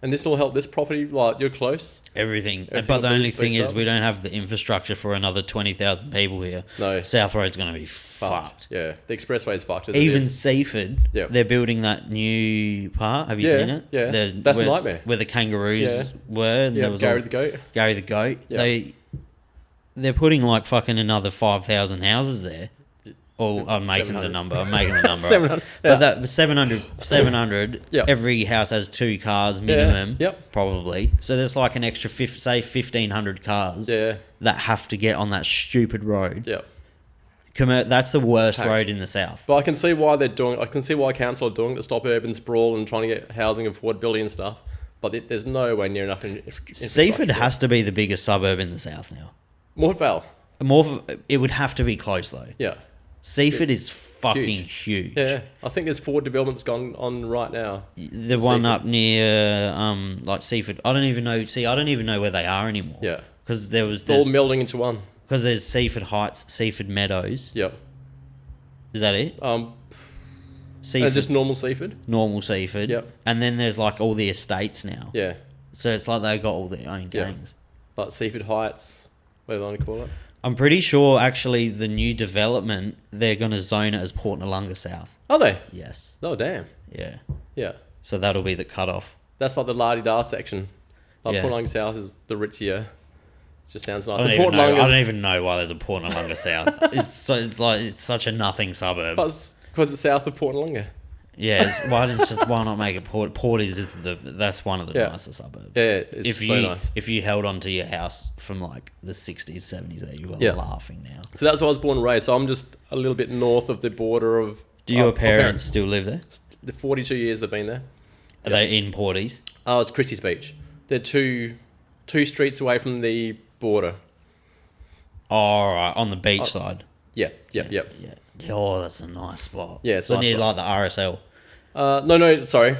And this will help this property, like, you're close.
Everything.
Everything
But the
will
only
boost
thing is
up.
we don't have the infrastructure for another 20,000 people here.
No.
South Road's going to be fucked.
Yeah. The expressway is fucked. As it
Even
is.
Seaford,
Yep.
they're building that new part. Have you
Yeah,
seen it?
yeah. That's a
where,
nightmare.
Where the kangaroos
Yeah.
were. And
Yeah,
there was
Gary the Goat.
Gary the Goat.
Yeah.
They're putting like fucking another 5,000 houses there. Or I'm making the
700.
number. I'm making the number.
700.
But that 700.
Yeah.
Every house has 2 cars minimum.
Yep.
Probably. So there's like an extra 1,500 cars.
Yeah.
That have to get on that stupid road.
Yeah.
That's the worst
Tax.
road in the south.
But I can see why they're doing. I can see why council are doing it to stop urban sprawl and trying to get housing affordability and stuff. But there's nowhere near enough.
Seaford has to be the biggest suburb in the south now.
Mortvale.
It would have to be close though.
Yeah.
Seaford is fucking huge.
Yeah. I think there's 4 developments gone on right now.
The one
Seaford.
up near like Seaford. I don't even know where they are anymore.
Yeah.
Because
It's all melding into one.
Because there's Seaford Heights, Seaford Meadows.
Yep.
Is that it? Seaford,
And just normal Seaford.
normal Seaford.
Yep.
And then there's like all the estates now.
Yeah.
So it's like they got all their own
Yeah.
gangs.
Like Seaford Heights. What do they want to call it?
I'm pretty sure actually the new development, they're going to zone it as Port Noarlunga South.
Are they?
Yes.
Oh, damn.
Yeah.
Yeah.
So that'll be the cutoff.
That's like the la-di-da section. Like
Yeah.
Port Noarlunga South is the ritzier. It just sounds nice.
I
And
don't,
Port
even know, I
Noarlunga's-
don't even know why there's a Port Noarlunga South. It's such a nothing suburb.
But it's because it's south of Port Noarlunga.
Yeah, why not make it Port? Port is that's one of the
Yeah.
nicer suburbs.
Yeah, it's so nice.
If you held onto your house from like the 60s, 70s, there you were
Yeah.
laughing now.
So that's where I was born and raised. So I'm just a little bit north of the border of...
Do your
my
parents still live there?
The 42 years they've been there.
Are they in Porties?
Oh, it's Christie's Beach. They're two streets away from the border.
Oh, all right, on the beach side.
Yeah.
Yeah. Oh, that's a nice spot.
Yeah, it's
so
nice
near
spot.
like the RSL.
No, sorry.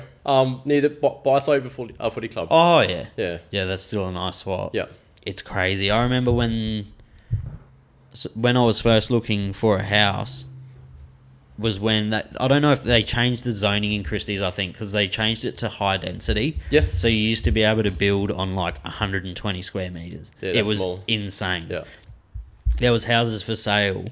Near the Bicelover footy club.
Oh yeah.
Yeah.
Yeah, that's still a nice spot.
Yeah.
It's crazy. I remember when I was first looking for a house was when that... I don't know if they changed the zoning in Christie's, I think, because they changed it to high density.
Yes.
So you used to be able to build on like 120 square meters.
Yeah,
it
that's
was
small.
insane.
Yeah.
There was houses for sale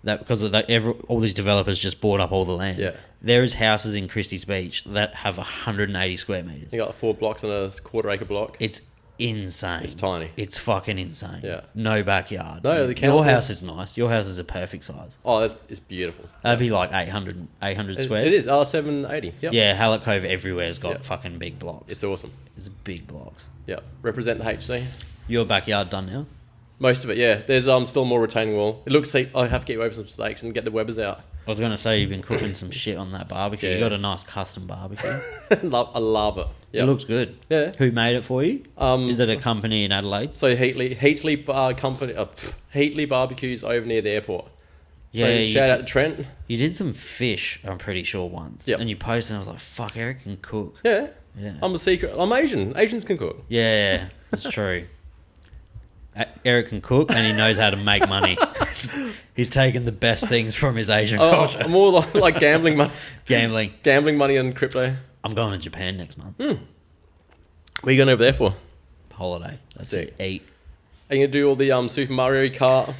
that because of that, all these developers just bought up all the land.
Yeah.
There is houses in Christie's Beach that have 180 square meters.
You got 4 blocks and a quarter-acre block.
It's insane.
It's tiny.
It's fucking insane.
Yeah.
No backyard.
No, the
Your
council-
house is nice. Your house is a perfect size.
Oh, it's beautiful.
That'd be like 800 squares.
It is. 780. Yep.
Yeah, Hallett Cove everywhere's got
Yep.
fucking big blocks.
It's awesome.
It's big blocks.
Yeah. Represent the HC.
Your backyard done now?
Most of it, yeah. There's still more retaining wall. It looks like I have to get away with some steaks and get the Webbers out.
I was going to say you've been cooking some shit on that barbecue.
Yeah.
You got a nice custom barbecue.
I love it.
It
Yeah.
looks good.
Yeah.
Who made it for you? Is it a company in Adelaide?
So Heatley Company, Heatley Barbecues over near the airport.
Yeah,
So
you
shout out
did,
to Trent.
you did some fish, I'm pretty sure, once.
Yep.
And you posted and I was like, fuck, Eric can cook.
Yeah.
Yeah.
I'm a secret. I'm Asian. Asians can cook.
Yeah, that's true. Eric can cook and he knows how to make money. He's taken the best things from his Asian culture.
I'm more like gambling money.
Gambling
money on crypto.
I'm going to Japan next month.
What are you going over there for?
Holiday. That's
Sick.
it. Eat.
Are you going to do all the Super Mario Kart?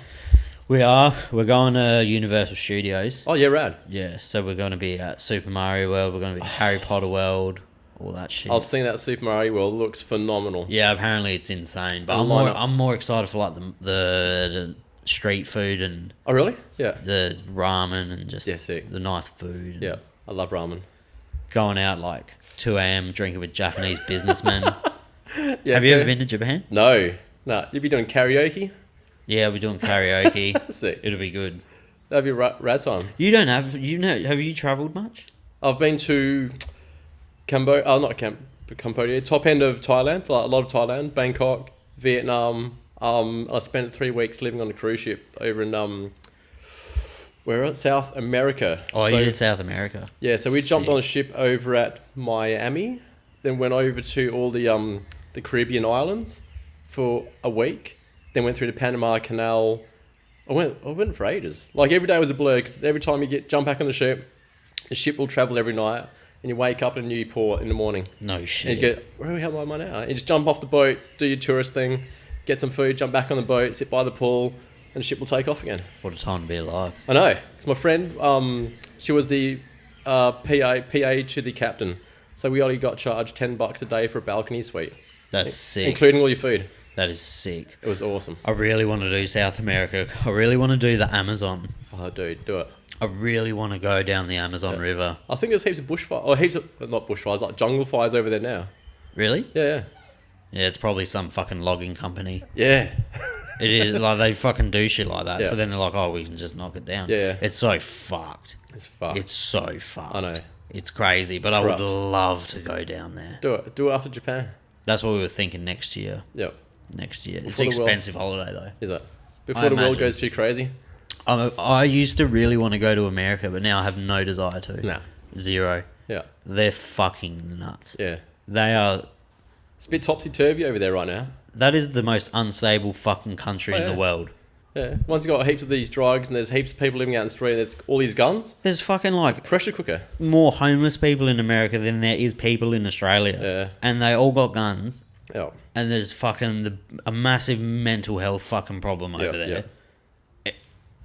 We're going to Universal Studios.
Oh, yeah, rad.
Yeah, so we're going to be at Super Mario World. We're going to be at Harry Potter World. All that shit.
I've seen that Super Mario World. It looks phenomenal.
Yeah, apparently it's insane. But
And
I'm more excited for like the street food and
Oh, really? Yeah.
the ramen and just
sick.
the nice food.
Yeah. I love ramen.
Going out like 2 a.m. drinking with Japanese businessmen.
Yeah,
Have you ever been to Japan?
No. You'd be doing karaoke?
Yeah, we're doing karaoke.
Sick.
It'll be good.
That'd be rad time.
Have you travelled much?
I've been to Cambodia, top end of Thailand, like a lot of Thailand, Bangkok, Vietnam. I spent 3 weeks living on a cruise ship over in South America.
Oh, you did South America.
Yeah, so we jumped on a ship over at Miami, then went over to all the Caribbean islands for a week, then went through the Panama Canal. I went for ages. Like every day was a blur because every time you jump back on the ship will travel every night. And you wake up in a new port in the morning.
No shit.
And you go, where the hell am I now? And you just jump off the boat, do your tourist thing, get some food, jump back on the boat, sit by the pool, and the ship will take off again.
What a time to be alive.
I know. Because my friend, she was the PA to the captain. So we only got charged $10 a day for a balcony suite.
That's sick.
Including all your food.
That is sick.
It was awesome.
I really want to do South America. I really want to do the Amazon.
Oh, dude, do it.
I really want to go down the Amazon River.
I think there's heaps of bushfires, or not bushfires, like jungle fires over there now.
Really?
Yeah.
Yeah, it's probably some fucking logging company.
Yeah.
It is, like, they fucking do shit like that.
Yeah.
So then they're like, oh, we can just knock it down.
Yeah.
It's so fucked.
It's fucked.
It's so fucked.
I know.
It's crazy, but I would love to go down there.
Do it after Japan.
That's what we were thinking next year.
Yep.
Next year. It's
Before the world-
expensive holiday, though.
Is it? Before the world
imagine.
goes too crazy?
I used to really want to go to America, but now I have no desire to.
Nah.
Zero.
Yeah.
They're fucking nuts.
Yeah.
They are...
It's a bit topsy-turvy over there right now.
That is the most unstable fucking country in the world.
Yeah. Once you've got heaps of these drugs and there's heaps of people living out in the street and there's all these guns.
There's fucking like...
Pressure cooker.
more homeless people in America than there is people in Australia.
Yeah.
And they all got guns.
Yeah.
And there's fucking a massive mental health fucking problem over there.
Yeah.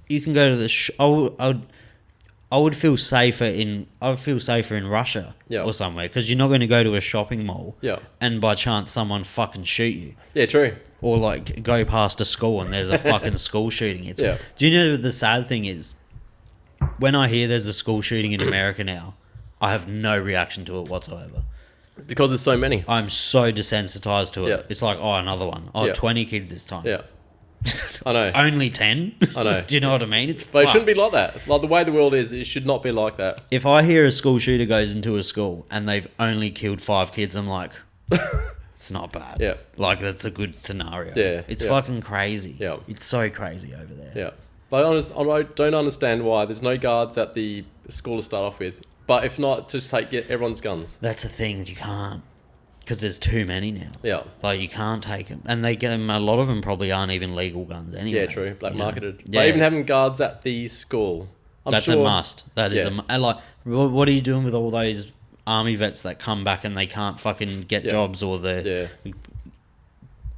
You can go to the... I would feel safer in Russia or somewhere because you're not going to go to a shopping mall and by chance someone fucking shoot you.
Yeah, true.
Or like go past a school and there's a fucking school shooting.
Yeah.
Do you know what the sad thing is? When I hear there's a school shooting in America now, I have no reaction to it whatsoever.
Because there's so many.
I'm so desensitized to it.
Yeah.
It's like, oh, another one. Oh, 20 kids this time.
Yeah. I know.
Only 10?
I know.
Do you know what I mean? It's
But it
fucked.
shouldn't be like that. Like the way the world is, it should not be like that.
If I hear a school shooter goes into a school and they've only killed 5 kids, I'm like, it's not bad.
Yeah.
Like, that's a good scenario.
Yeah.
It's
Yeah.
fucking crazy.
Yeah.
It's so crazy over there.
Yeah. But I don't understand why there's no guards at the school to start off with. But if not, just get everyone's guns.
That's the thing that you can't. Because there's too many now.
Yeah.
Like, you can't take them. And they get them, a lot of them probably aren't even legal guns anyway.
Yeah, true. Black marketed.
Yeah.
But even having guards at the school,
That's a must. That is
Yeah.
and like, what are you doing with all those army vets that come back and they can't fucking get jobs or
Yeah.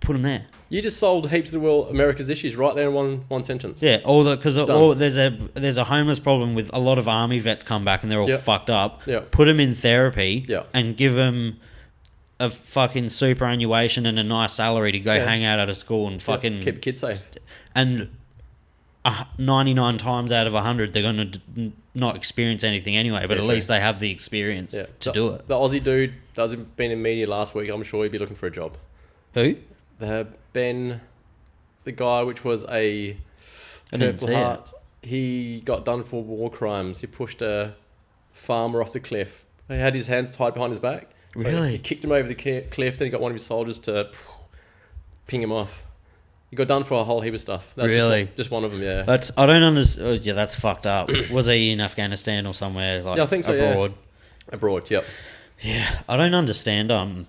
Put them there.
You just solved heaps of the world, America's issues right there in one sentence.
Yeah, because there's a homeless problem with a lot of army vets come back and they're all fucked up.
Yeah.
Put them in therapy.
Yeah.
And give them a fucking superannuation and a nice salary to go hang out at a school and fucking
keep kids safe.
And 99 times out of 100 they're going to not experience anything anyway, but at least they have the experience to do it.
The Aussie dude that's been in media last week, I'm sure he'd be looking for a job.
Who?
Ben, the guy which was a Purple Heart, he got done for war crimes. He pushed a farmer off the cliff. He had his hands tied behind his back. So
Really?
He kicked him over the cliff, then he got one of his soldiers to ping him off. He got done for a whole heap of stuff. That's
Really?
Just one of them, yeah.
I don't understand. Yeah, that's fucked up. Was he in Afghanistan or somewhere like
Yeah, I think so,
abroad?
Yeah. Abroad, yep.
Yeah, I don't understand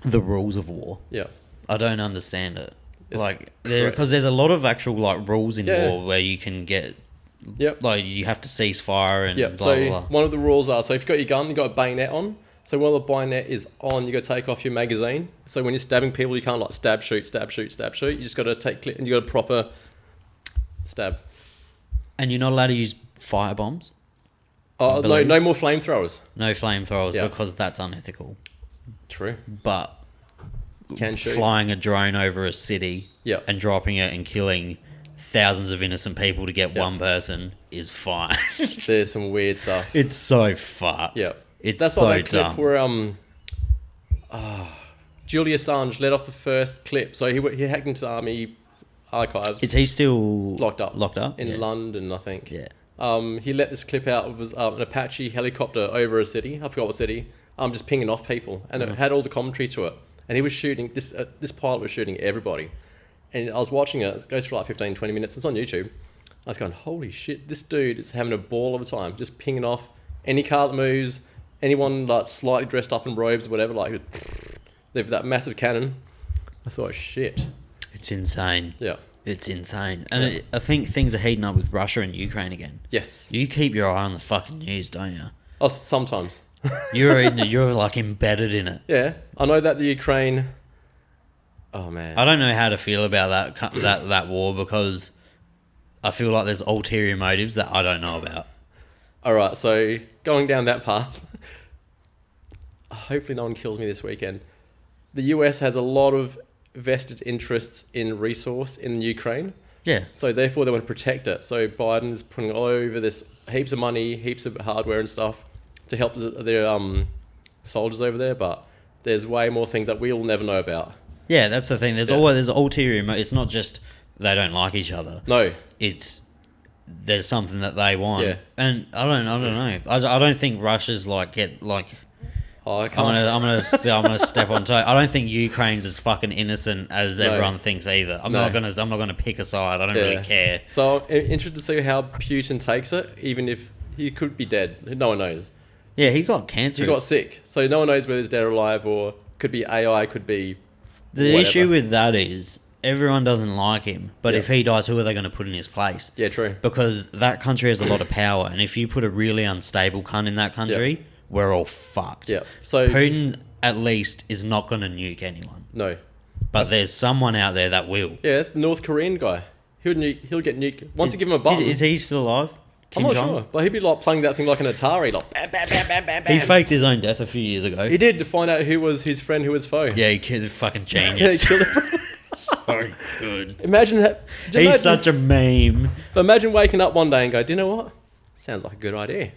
the rules of war.
Yeah.
I don't understand it.
It's
like
correct.
because there's a lot of actual like rules in
Yeah.
war where you can get
Yep.
like you have to cease fire and
Yep.
blah
So
blah blah.
one of the rules are, so if you've got your gun, you've got a bayonet on. So while the bayonet is on, you got to take off your magazine. So when you're stabbing people, you can't like stab, shoot, stab, shoot, stab, shoot. You just got to take clip and you got a proper stab.
And you're not allowed to use fire bombs.
Oh,
believe.
no more flamethrowers.
No flamethrowers
Yeah.
because that's unethical.
True.
But
Can shoot.
flying a drone over a city
Yeah.
and dropping it and killing thousands of innocent people to get
Yeah.
one person is fine.
There's some weird stuff.
It's so fucked.
Yeah.
It's
That's
so
like that clip
dumb.
where Julian Assange let off the first clip. So he hacked into the army archives.
Is he still
Locked up.
Locked up
in
Yeah.
London, I think.
Yeah.
He let this clip out of an Apache helicopter over a city. I forgot what city. Just pinging off people, and it had all the commentary to it. And he was shooting this. This pilot was shooting everybody, and I was watching it. It goes for like 15, 20 minutes. It's on YouTube. I was going, holy shit! This dude is having a ball of a time, just pinging off any car that moves, anyone like slightly dressed up in robes or whatever. Like they've that massive cannon. I thought, shit.
It's insane.
Yeah.
It's insane. And
Yeah.
I think things are heating up with Russia and Ukraine again.
Yes.
You keep your eye on the fucking news, don't you?
Oh, sometimes.
You're like embedded in it.
Yeah, I know that the Ukraine. Oh man.
I don't know how to feel about that war because I feel like there's ulterior motives that I don't know about.
All right, so going down that path. Hopefully, no one kills me this weekend. The US has a lot of vested interests in resource in Ukraine,
Yeah.
so therefore they want to protect it. So Biden is putting all over this heaps of money, heaps of hardware and stuff to help their soldiers over there. But there's way more things that we'll never know about.
Yeah, that's the thing. There's always ulterior motives. It's not just they don't like each other.
No.
It's there's something that they want.
Yeah.
And I don't know. I don't think Russia's like get like.
Oh, I
I'm
can't.
gonna step on toe. I don't think Ukraine's as fucking innocent as everyone thinks either. I'm not gonna pick a side. I don't really care.
So I'm interested to see how Putin takes it, even if he could be dead. No one knows.
Yeah, he got cancer.
He got sick, so no one knows whether he's dead or alive, or could be AI, could be.
The
whatever.
issue with that is everyone doesn't like him, but
Yeah.
if he dies, who are they going to put in his place?
Yeah, true.
Because that country has a lot of power, and if you put a really unstable cunt in that country, we're all fucked.
Yeah. So
Putin, at least, is not going to nuke anyone.
no.
But there's someone out there that will.
Yeah, the North Korean guy. He'll get nuked once you give him a button.
Is he still alive?
I'm not sure, but he'd be like playing that thing like an Atari, like bam, bam, bam, bam, bam,
He
bam.
faked his own death a few years ago.
He did to find out who was his friend, who was foe.
Yeah, he killed the fucking
Yeah, he
genius.
killed him.
So good.
Imagine that.
He's such a meme.
But imagine waking up one day and go, do you know what? Sounds like a good idea.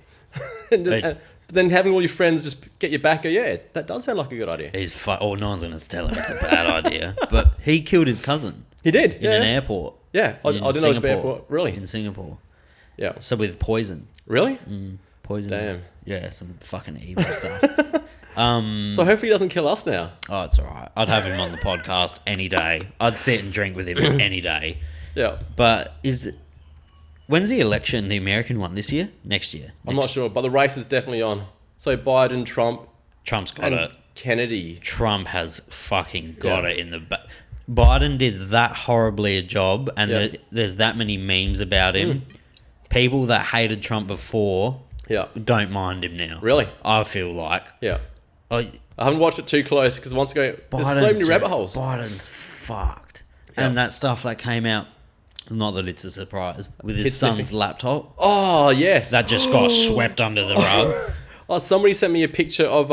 And just-
Hey.
but then having all your friends just get your back, go, yeah, that does sound like a good idea.
Oh, no one's going to tell him it's a bad idea. But he killed his cousin
He did.
in an airport.
Yeah, I
in
didn't know it was a
Singapore.
airport. Really?
In Singapore.
Yeah.
So with poison.
Really?
Poison.
Damn.
Yeah, some fucking evil stuff.
So hopefully he doesn't kill us now.
Oh, it's all right. I'd have him on the podcast any day. I'd sit and drink with him any day.
Yeah.
But when's the election, the American one, this year? Next year?
I'm not sure, but the race is definitely on. So Biden, Trump,
Trump's got
and
it.
Kennedy.
Trump has fucking got
Yeah.
it in the back. Biden did that horribly a job, and
Yeah.
there's that many memes about him. People that hated Trump before
Yeah.
don't mind him now.
Really?
I feel like.
Yeah.
I,
I haven't watched it too close because once ago, there's so many rabbit holes.
Biden's fucked.
Yeah.
And that stuff that came out, not that it's a surprise, with his
Kids
son's
sniffing.
laptop,
Oh, yes.
that just got swept under the rug.
Oh, somebody sent me a picture of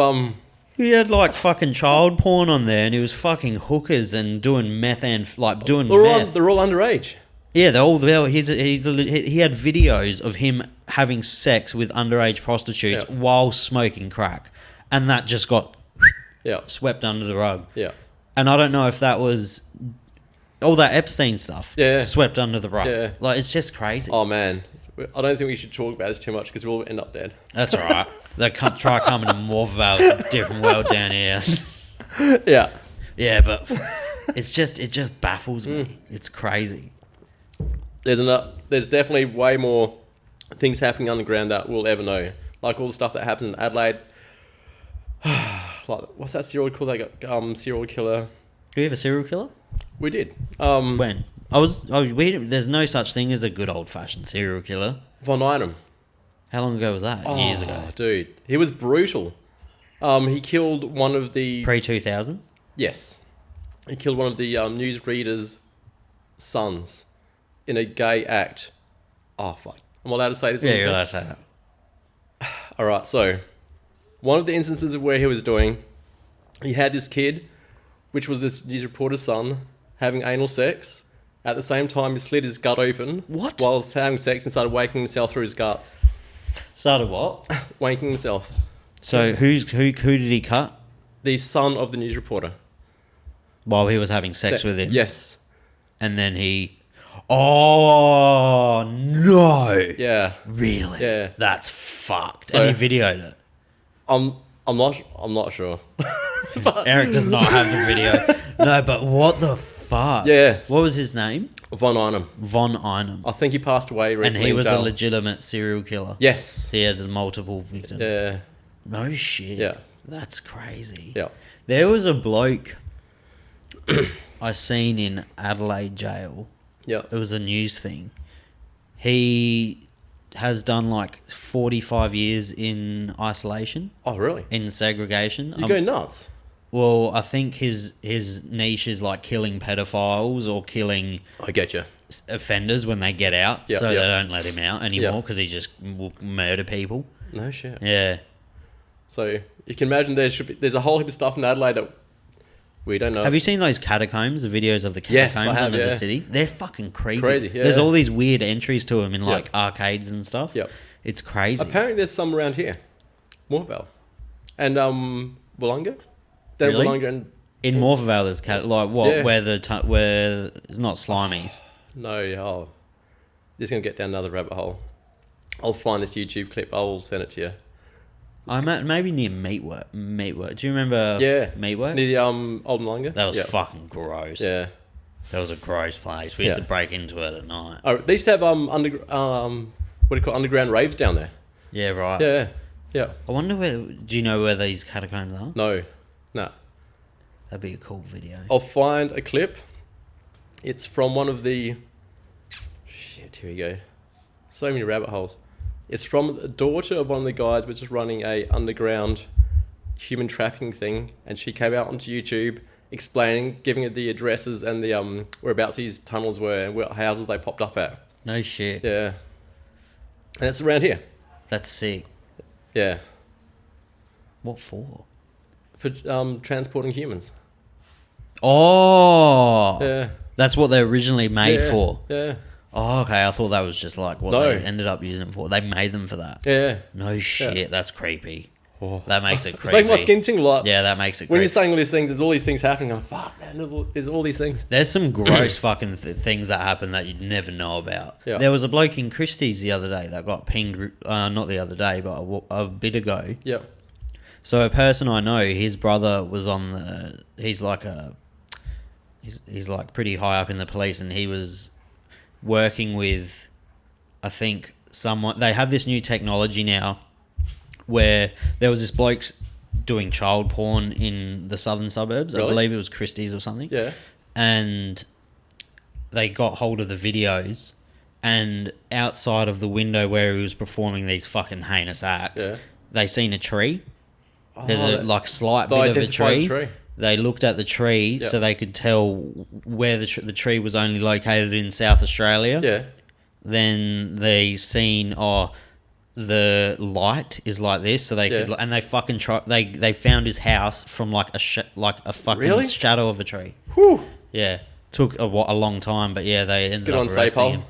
He had like fucking child porn on there, and he was fucking hookers and doing meth and like doing meth.
they're all underage.
Yeah, they're all there. He had videos of him having sex with underage prostitutes
Yeah.
while smoking crack, and that just got
Yeah.
swept under the rug.
Yeah.
And I don't know if that was all that Epstein stuff.
Yeah.
Swept under the rug.
Yeah.
Like, it's just crazy.
Oh, man. I don't think we should talk about this too much because we'll end up dead.
That's all right. They can't try coming to Morphvale. It's a different world down here.
Yeah.
Yeah, but It just baffles me. It's crazy.
There's definitely way more things happening underground that we'll ever know. Like all the stuff that happens in Adelaide. Like, what's that serial killer? That got, serial killer.
Do we have a serial killer?
We did.
When? There's no such thing as a good old-fashioned serial killer.
Von Einem.
How long ago was that? Years ago.
Dude. He was brutal. He killed one of the...
Pre-2000s?
Yes. He killed one of the newsreaders' sons in a gay act. Oh, fuck. I'm allowed to say this?
Yeah, you're allowed to say that.
Alright, so... One of the instances of where he was doing... He had this kid, which was this news reporter's son, having anal sex. At the same time, he slit his gut open.
What?
While having sex and started wanking himself through his guts.
Started what?
Wanking himself.
So who did he cut?
The son of the news reporter.
While he was having sex with him?
Yes.
And then he... Oh, no.
Yeah.
Really?
Yeah.
That's fucked.
So-
and he videoed it.
I'm not sure.
Eric does not have the video. No, but what the fuck?
Yeah.
What was his name?
Von Einem.
Von Einem.
I think he passed away
And
recently.
he
in
was a
jail.
legitimate serial killer.
Yes.
He had multiple victims.
Yeah.
No shit.
Yeah.
That's crazy.
Yeah.
There was a bloke I seen in Adelaide jail.
Yeah.
It was a news thing. He has done like 45 years in isolation,
Oh, really?
in segregation.
You go nuts.
Well, I think his niche is like killing pedophiles or killing
I get you.
offenders when they get out,
Yep,
so
yep.
they don't let him out anymore
Yep.
because he just will murder people.
No shit.
Yeah.
So you can imagine there's a whole heap of stuff in Adelaide that we don't know.
Have you seen those catacombs, the videos of the
Yes, I
catacombs
have,
under
yeah.
the city? They're fucking creepy.
Crazy, yeah.
There's all these weird entries to them in like
Yep.
arcades and stuff.
Yep.
It's crazy.
Apparently there's some around here. Morvale. And Wollonga? Then
Really?
Wollonga and...
In Morphevale, there's like what?
Yeah.
Where it's not slimies.
No, this is going to get down another rabbit hole. I'll find this YouTube clip. I'll send it to you.
I'm at maybe near Meatwork. Do you remember?
Yeah.
Meatwork.
The Old Wollonga?
That was
Yeah.
fucking gross.
Yeah.
That was a gross place. We used
Yeah.
to break into it at night.
Oh, they used to have what do you call it? Underground raves down there.
Yeah, right.
Yeah. Yeah.
I wonder do you know where these catacombs are?
No.
That'd be a cool video.
I'll find a clip. It's from one of the... Shit, here we go. So many rabbit holes. It's from the daughter of one of the guys which is running a underground human trafficking thing, and she came out onto YouTube explaining, giving it the addresses and the whereabouts these tunnels were and what houses they popped up at.
No shit.
Yeah. And it's around here.
That's sick.
Yeah.
What for?
For transporting humans.
Oh.
Yeah.
That's what they originally made
Yeah.
for.
Yeah.
Oh, okay. I thought that was just like what
No.
they ended up using it for. They made them for that.
Yeah.
No shit. That's creepy.
Oh.
That makes it
It's
creepy.
making my skin tingle a lot.
Yeah, that makes it
When
creepy.
you're saying all these things, there's all these things happening. I'm fuck, man, there's all these things.
There's some gross fucking things that happen that you'd never know about.
Yeah.
There was a bloke in Christie's the other day that got pinged, not the other day, but a bit ago.
Yeah.
So a person I know, his brother was he's like pretty high up in the police, and he was working with, I think, someone. They have this new technology now where there was this bloke doing child porn in the southern suburbs.
Really?
I believe it was Christie's or something.
Yeah.
And they got hold of the videos, and outside of the window where he was performing these fucking heinous acts,
Yeah.
they seen a tree. There's a
that-
slight
the
bit of a
identified
tree. They looked at the tree,
Yeah.
so they could tell where the tree was only located in South Australia.
Yeah.
Then they seen the light is like this, so they could,
Yeah.
and they fucking they found his house from like a fucking
Really?
shadow of a tree.
Whew.
Yeah, took a long time, but yeah, they ended
Good
up
on
arresting
Sapole.
him.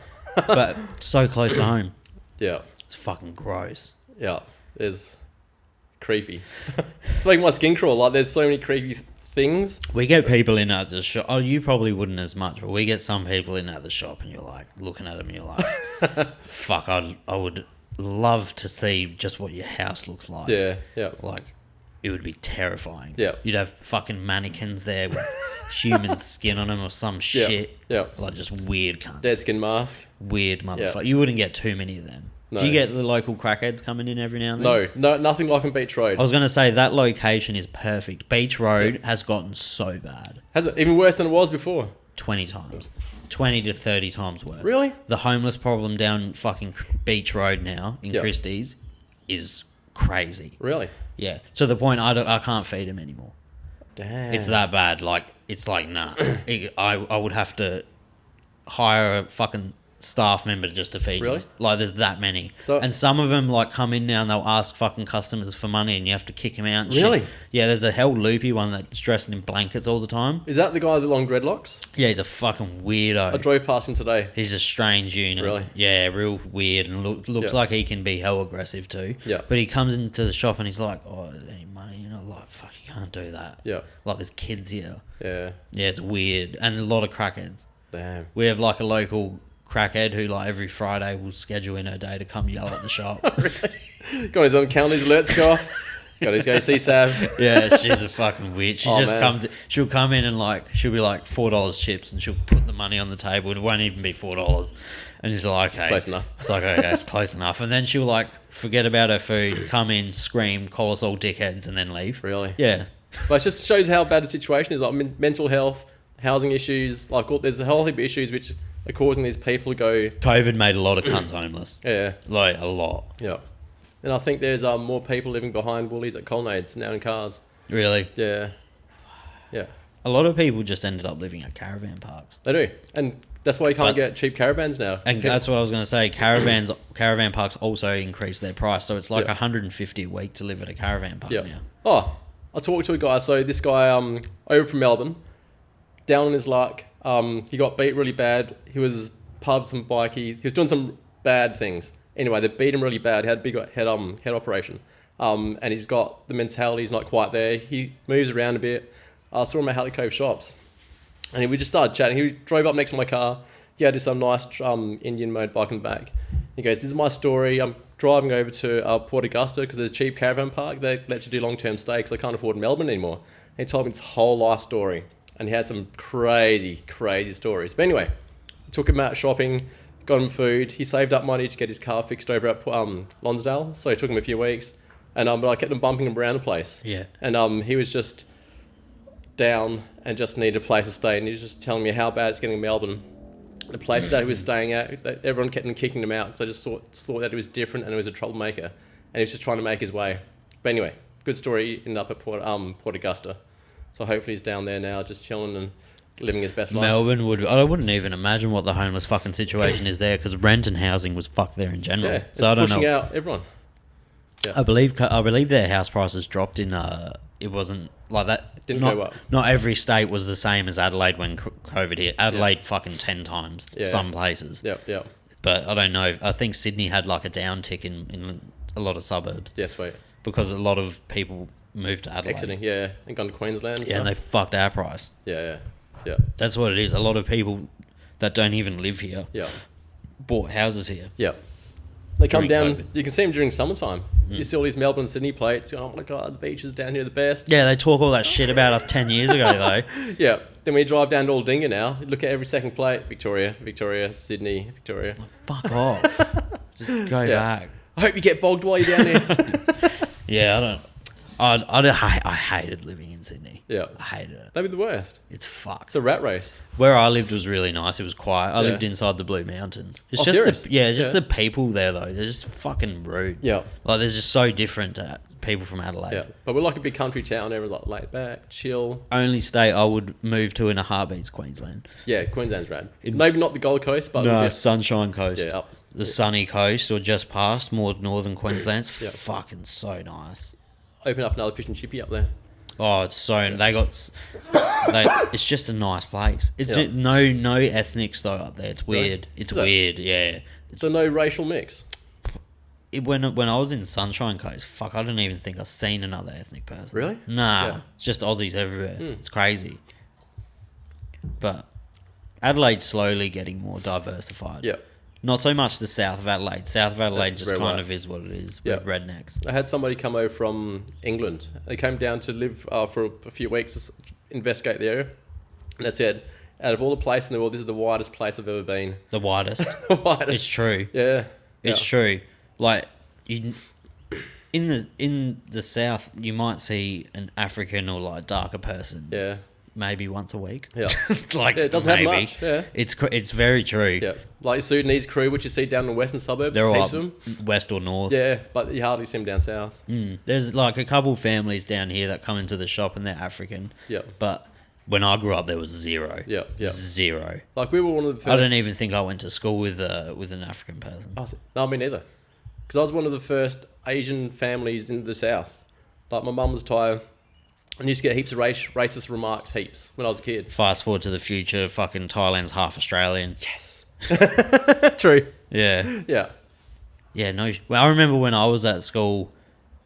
But so close to home,
Yeah.
it's fucking gross.
Yeah. There's creepy. It's making my skin crawl. Like there's so many creepy things.
We get people in at the shop. Oh, you probably wouldn't as much, but we get some people in at the shop, and you're like looking at them, and you're like, "Fuck, I would love to see just what your house looks like."
Yeah. Yeah.
Like, it would be terrifying.
Yeah.
You'd have fucking mannequins there with human skin on them or some shit.
Yeah.
Like just weird cunts.
Dead skin mask.
Weird motherfucker.
Yeah.
You wouldn't get too many of them.
No.
Do you get the local crackheads coming in every now and then?
No, nothing like on Beach Road.
I was going to say that location is perfect. Beach Road has gotten so bad.
Has it? Even worse than it was before?
20 times. 20 to 30 times worse.
Really?
The homeless problem down fucking Beach Road now in Christie's is crazy.
Really?
Yeah. To the point I can't feed them anymore.
Damn.
It's that bad. Like, it's like, nah. I would have to hire a fucking staff member just to feed
Really?
you. Like, there's that many.
So-
and some of them, like, come in now and they'll ask fucking customers for money and you have to kick them out and
Really?
shit. Yeah, there's a hell loopy one that's dressed in blankets all the time.
Is that the guy with the long dreadlocks?
Yeah, he's a fucking weirdo.
I drove past him today.
He's a strange unit.
Really?
Yeah, real weird and looks
Yeah.
like he can be hell aggressive too.
Yeah.
But he comes into the shop and he's like, oh, any money? You know, like, fuck, you can't do that.
Yeah.
Like, there's kids here.
Yeah.
Yeah, it's weird. And a lot of crackheads.
Damn.
We have like a local crackhead who like every Friday will schedule in her day to come yell at the shop.
Got his own county alerts go off. Got his TSWS.
Yeah, she's a fucking witch. She just
Man.
comes. She'll come in and like she'll be like $4 chips, and she'll put the money on the table. It won't even be $4, and she's like, okay,
It's close enough.
It's like, okay, it's close enough. And then she'll like forget about her food, come in, scream, call us all dickheads, and then leave.
Really?
Yeah.
But it just shows how bad the situation is. Like mental health, housing issues. Like there's a whole heap of issues which are causing these people to go.
COVID made a lot of cunts homeless.
Yeah.
Like a lot.
Yeah. And I think there's more people living behind Woolies at Colonnades now in cars.
Really.
Yeah. Yeah.
A lot of people just ended up living at caravan parks.
They do. And that's why you can't
But-
get cheap caravans now.
And that's what I was going to say. Caravan parks also increase their price, so it's like
Yeah.
$150 a week to live at a caravan park
Yeah.
now.
Oh, I talked to a guy. So this guy over from Melbourne, down on his luck, he got beat really bad. He was pub some bikie. He was doing some bad things. Anyway, they beat him really bad. He had a big head operation. And he's got the mentality. He's not quite there. He moves around a bit. I saw him at Halley Cove shops, and we just started chatting. He drove up next to my car. He had this nice Indian motorbike in the back. He goes, "This is my story. I'm driving over to Port Augusta because there's a cheap caravan park that lets you do long-term stay because I can't afford Melbourne anymore." And he told me his whole life story, and he had some crazy, crazy stories. But anyway, I took him out shopping, got him food. He saved up money to get his car fixed over at Lonsdale, so it took him a few weeks. And but I kept him bumping him around the place.
Yeah.
And he was just down and just needed a place to stay, and he was just telling me how bad it's getting in Melbourne. The place that he was staying at, everyone kept kicking him out because they just thought that he was different and he was a troublemaker, and he was just trying to make his way. But anyway, good story. He ended up at Port Augusta, so hopefully he's down there now, just chilling and living his best life.
Melbourne I wouldn't even imagine what the homeless fucking situation is there because rent and housing was fucked there in general.
Yeah,
so I don't
pushing
know.
out everyone. Yeah.
I believe their house prices dropped in. It wasn't like that.
Didn't
not,
go up.
Not every state was the same as Adelaide when COVID hit. Adelaide fucking 10 times.
Yeah.
Some places.
Yeah.
But I don't know. I think Sydney had like a downtick in a lot of suburbs.
Yeah, sweet.
Because a lot of people moved to Adelaide.
Exiting, yeah, and gone to Queensland. And
Yeah, and they
stuff.
fucked our price.
Yeah.
That's what it is. A lot of people that don't even live here
Yeah.
bought houses here.
Yeah. They come
During
down,
COVID.
you can see them during summertime. You see all these Melbourne and Sydney plates. Oh my God, the beaches down here are the best.
Yeah, they talk all that shit about us 10 years ago, though.
Yeah. Then when you drive down to Aldinga now, look at every second plate. Victoria, Sydney, Victoria.
Fuck off. Just go back.
I hope you get bogged while you're down here.
Yeah, I don't... I hated living in Sydney.
Yeah.
I hated it.
That'd be the worst.
It's fucked.
It's a rat race.
Where I lived was really nice. It was quiet. I
Yeah.
lived inside the Blue Mountains. It's
Oh,
just
serious?
just
Yeah.
the people there though. They're just fucking rude.
Yeah.
Like they're just so different to people from Adelaide.
Yeah. But we're like a big country town. Everyone's like laid back, chill.
Only state I would move to in a heartbeat's Queensland.
Yeah, Queensland's rad. Maybe not the Gold Coast, but
No,
we'll
Sunshine Coast.
Yeah, up.
The sunny coast or just past more northern Queensland's
Yeah.
fucking so nice.
open up another fish and chippy up there.
Oh, it's so it's just a nice place. It's
Yeah.
just, no ethnics though up there. It's weird. It's
Is it?
weird. Yeah.
So no racial mix.
When I was in Sunshine Coast, fuck, I don't even think I've seen another ethnic person.
Really?
Nah,
Yeah.
it's just Aussies everywhere. It's crazy. But Adelaide's slowly getting more diversified.
Yeah.
Not so much the south of Adelaide. South of Adelaide
That's
just
very
kind
right.
of is what it is
Yeah.
with rednecks.
I had somebody come over from England. They came down to live for a few weeks to investigate the area. And they said, out of all the places in the world, this is the widest place I've ever been.
The widest.
The widest.
It's true.
Yeah.
It's true. Like you, in the south, you might see an African or like darker person.
Yeah.
Maybe once a week.
Yeah.
Like
Yeah, it doesn't
maybe.
have much. Yeah.
It's very true.
Yeah. Like Sudanese crew, which you see down in the western suburbs.
They're all
heaps
up
of them.
west or north.
Yeah, but you hardly see them down south.
There's like a couple families down here that come into the shop and they're African.
Yeah.
But when I grew up, there was zero.
Yeah. Yeah.
Zero.
Like we were one of the first.
I don't even think I went to school with an African person.
Oh, no, me neither. Because I was one of the first Asian families in the south. Like my mum was Thai. And used to get heaps of racist remarks, heaps, when I was a kid.
Fast forward to the future, fucking Thailand's half Australian.
Yes. True.
Yeah.
Yeah.
Yeah, no. Well, I remember when I was at school,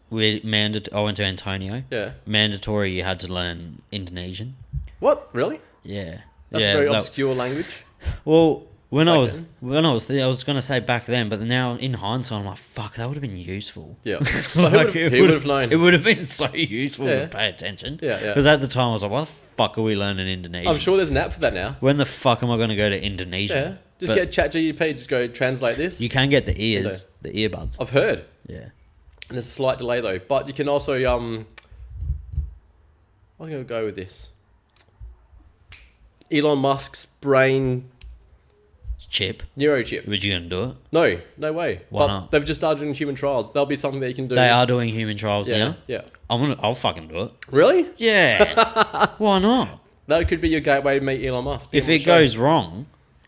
I went to Antonio.
Yeah.
Mandatory, you had to learn Indonesian.
What? Really?
Yeah.
That's
yeah,
a very obscure language.
Well, I
then?
was going to say back then, but now in hindsight, I'm like, fuck, that would have been useful.
Yeah.
Like,
Who would have known?
It would have been so useful
Yeah.
to pay attention.
Yeah, yeah.
Because at the time, I was like, why the fuck are we learning Indonesian?
I'm sure there's an app for that now.
When the fuck am I going to go to Indonesia?
Yeah. Just
But
get ChatGPT, just go translate this.
You can get the ears, the earbuds.
I've heard.
Yeah.
And there's a slight delay though. But you can also, I'm going to go with this. Elon Musk's brain
Chip.
neurochip.
Would you going to do it?
No way.
Why
but
not?
They've just started doing human trials. There'll be something that you can do.
They are doing human trials
Yeah.
now.
Yeah.
I'll fucking do it.
Really?
Yeah. Why not?
That could be your gateway to meet Elon Musk.
If
Be on
it
the show.
goes wrong,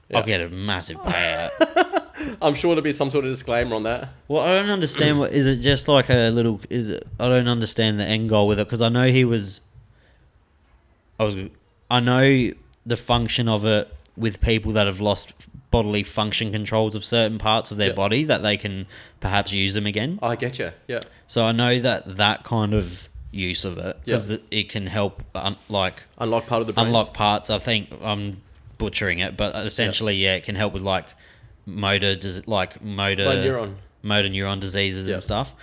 Yeah.
I'll get a massive payout.
I'm sure there'll be some sort of disclaimer on that.
Well, I don't understand what is it. Just like a little. Is it? I don't understand the end goal with it because I know he was. I know the function of it with people that have lost bodily function controls of certain parts of their
Yeah.
body that they can perhaps use them again.
I get you. Yeah.
So I know that kind of use of it because
Yeah.
it can help
Unlock part of the brain.
unlock parts. I think I'm butchering it, but essentially, yeah, it can help with like motor
neuron.
motor neuron diseases
Yeah.
and stuff.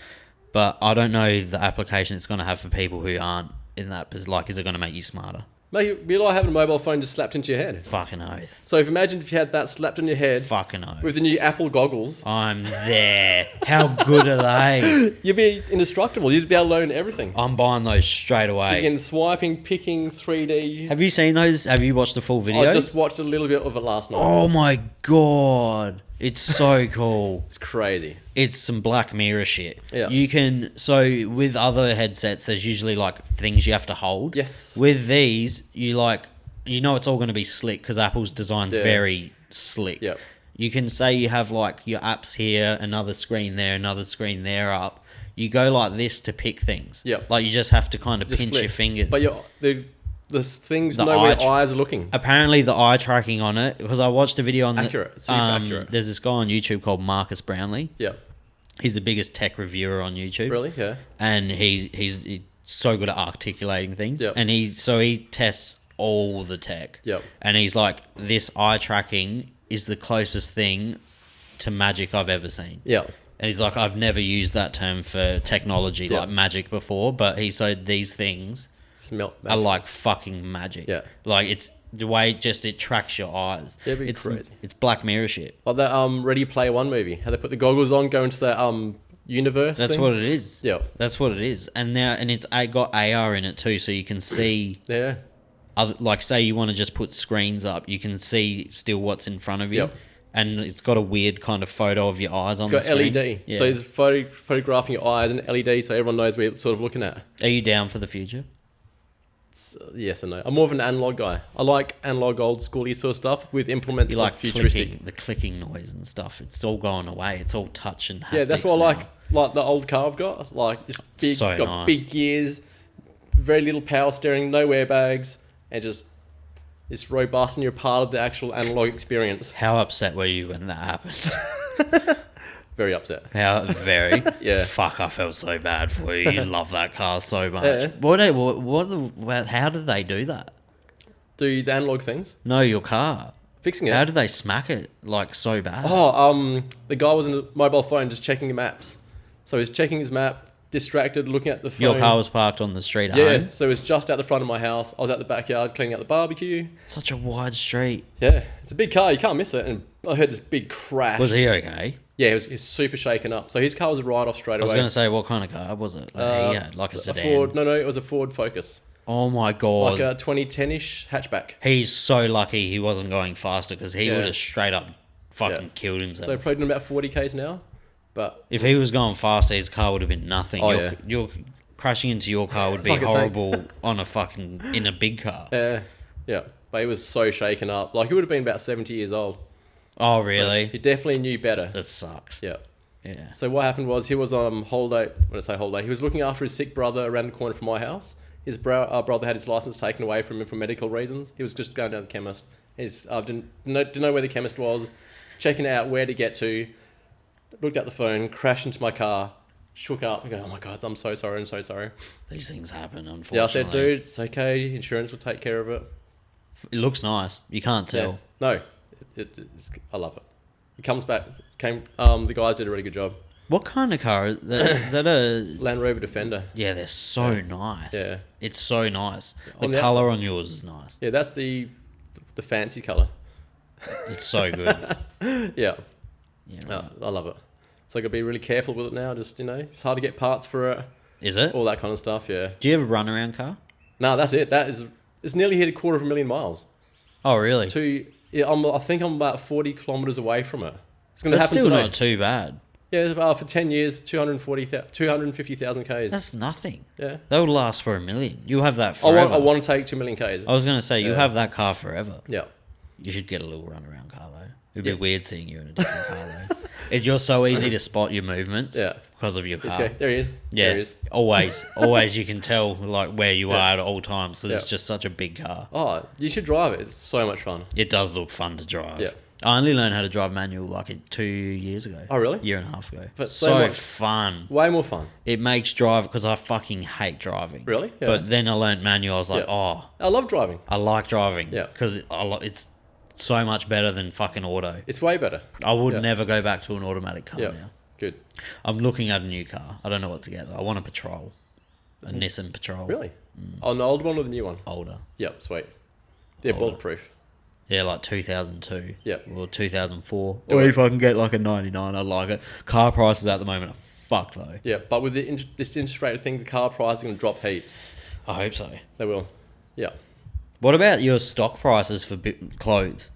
But I don't know the application it's going to have for people who aren't in that. Like, is it going to make you smarter?
Mate, it'd be like having a mobile phone just slapped into your head.
Fucking oath.
So imagine if you had that slapped on your head
Fucking oath.
with the new Apple goggles.
I'm there. How good are they?
You'd be indestructible. You'd be able to learn everything.
I'm buying those straight away.
Again, swiping, picking, 3D.
Have you seen those? Have you watched the full video?
I just watched a little bit of it last night.
Oh my god. It's so cool.
It's crazy.
It's some Black Mirror shit.
Yeah.
You can, so with other headsets, there's usually like things you have to hold.
Yes.
With these, you know it's all going to be slick because Apple's design's
Yeah.
very slick.
Yep.
You can say you have like your apps here, another screen there up. You go like this to pick things.
Yep.
Like you just have to kind of
Just
pinch
flick.
your fingers.
But the things
The
know where
eye
eyes are looking.
Apparently the eye tracking on it, because I watched a video on
Accurate, super accurate.
There's this guy on YouTube called Marcus Brownlee.
Yeah.
He's the biggest tech reviewer on YouTube.
Really? Yeah.
And he's so good at articulating things.
Yep.
And he tests all the tech.
Yep.
And he's like, this eye tracking is the closest thing to magic I've ever seen.
Yeah.
And he's like, I've never used that term for technology
Yep.
like magic before, but he said these things
Smell.
are like fucking magic.
Yeah.
Like it's the way it tracks your eyes.
Yeah, it'd be
it's
crazy.
It's Black Mirror shit.
Like that Ready Player One movie. How they put the goggles on, go into that universe.
That's
thing.
what it is.
Yeah.
That's what it is. And it's got AR in it too, so you can see
Yeah.
like say you want to just put screens up, you can see still what's in front of you.
Yep.
And it's got a weird kind of photo of your eyes on
It's
the
got
screen.
LED.
Yeah.
So he's photographing your eyes and LED so everyone knows where you're sort of looking at.
Are you down for the future?
Yes and no. I'm more of an analog guy. I like analog old schooly sort of stuff with implements
You
of
like
futuristic.
the clicking noise and stuff. It's all going away. It's all touch and haptics
Yeah, that's what I
now.
like. Like the old car I've got. Like it's big.
So
it's got
nice.
big gears, very little power steering, no airbags, and just it's robust and you're part of the actual analog experience.
How upset were you when that happened?
Very upset.
How very
Yeah.
Fuck! I felt so bad for you. You love that car so much.
Yeah.
How did they do that?
Do the analog things?
No, your car.
fixing it.
How did they smack it like so bad?
The guy was on a mobile phone just checking maps. So he's checking his map, distracted, looking at the phone.
Your car was parked on the street at
Yeah,
home?
so it was just out the front of my house. I was out the backyard cleaning out the barbecue.
Such a wide street.
Yeah, it's a big car. You can't miss it. And I heard this big crash.
Was he okay?
Yeah, he's super shaken up. So his car was a write-off straight away.
I was going to say, what kind of car was it? He had like a sedan.
Ford. No, it was a Ford Focus.
Oh my God.
Like a 2010-ish hatchback.
He's so lucky he wasn't going faster because he
Yeah.
would have straight up fucking
Yeah.
killed himself.
So probably doing about 40 k's an hour. But
If he was going faster, his car would have been nothing.
Oh,
Your crashing into your car would be
like a tank.
horrible on in a big car.
yeah, but he was so shaken up. Like he would have been about 70 years old.
Oh, really?
He definitely knew better.
That sucks.
Yeah.
Yeah.
So what happened was he was on holiday. When I say holiday, he was looking after his sick brother around the corner from my house. His brother had his license taken away from him for medical reasons. He was just going down to the chemist. He's didn't know where the chemist was, checking out where to get to. Looked at the phone, crashed into my car, shook up, and go, "Oh my God, I'm so sorry, I'm so sorry."
These things happen, unfortunately.
Yeah, I said, "Dude, it's okay. Insurance will take care of it."
It looks nice. You can't tell.
Yeah. No, I love it. He comes back. The guys did a really good job.
What kind of car is that? Is that a
Land Rover Defender.
Yeah, they're so nice.
Yeah.
It's so nice. The
On the
colour on yours is nice.
Yeah, that's the fancy colour.
It's so good.
Yeah.
Yeah.
No, I love it. So I got to be really careful with it now. Just, it's hard to get parts for it.
Is it?
All that kind of stuff, yeah.
Do you have a runaround car?
No, that's it. It's nearly hit 250,000 miles.
Oh, really?
I think I'm about 40 kilometres away from it. It's going to
That's
happen
still
today.
not too bad.
Yeah, for 10 years, 250,000 Ks.
That's nothing.
Yeah.
That would last for $1 million. You'll have that
I
forever.
want to take 2 million Ks.
I was going to say, you
Yeah.
have that car forever.
Yeah.
You should get a little runaround car, though. It'd
Yeah.
be weird seeing you in a different car, though. You're so easy to spot your movements
Yeah.
because of your car.
Okay, there he is.
Yeah,
There he is.
always you can tell like where you are at all times because it's
Yeah.
just such a big car.
Oh, you should drive it. It's so much fun.
It does look fun to drive.
Yeah.
I only learned how to drive manual like 2 years ago.
Oh, really?
Year and a half ago.
But
so
much-
fun.
Way more fun.
It makes drive because I fucking hate driving.
Really? Yeah.
But then I learned manual. I was like,
Yeah.
oh,
I love driving.
I like driving.
Yeah.
Because it's so much better than fucking auto.
It's way better.
I would
Yeah.
never go back to an automatic car
Yeah.
now.
Good.
I'm looking at a new car. I don't know what to get though. I want a Patrol. A Nissan Patrol.
Really? Oh, an old one or the new one?
Older.
Yep, sweet. They're
Older.
bulletproof.
Yeah, like 2002.
Yeah.
Or 2004.
Yeah.
Or if I can get like a 99, I'd like it. Car prices at the moment are fucked though.
Yeah, but with this interest rate thing, the car price is going to drop heaps.
I hope so.
They will. Yeah.
What about your stock prices for clothes?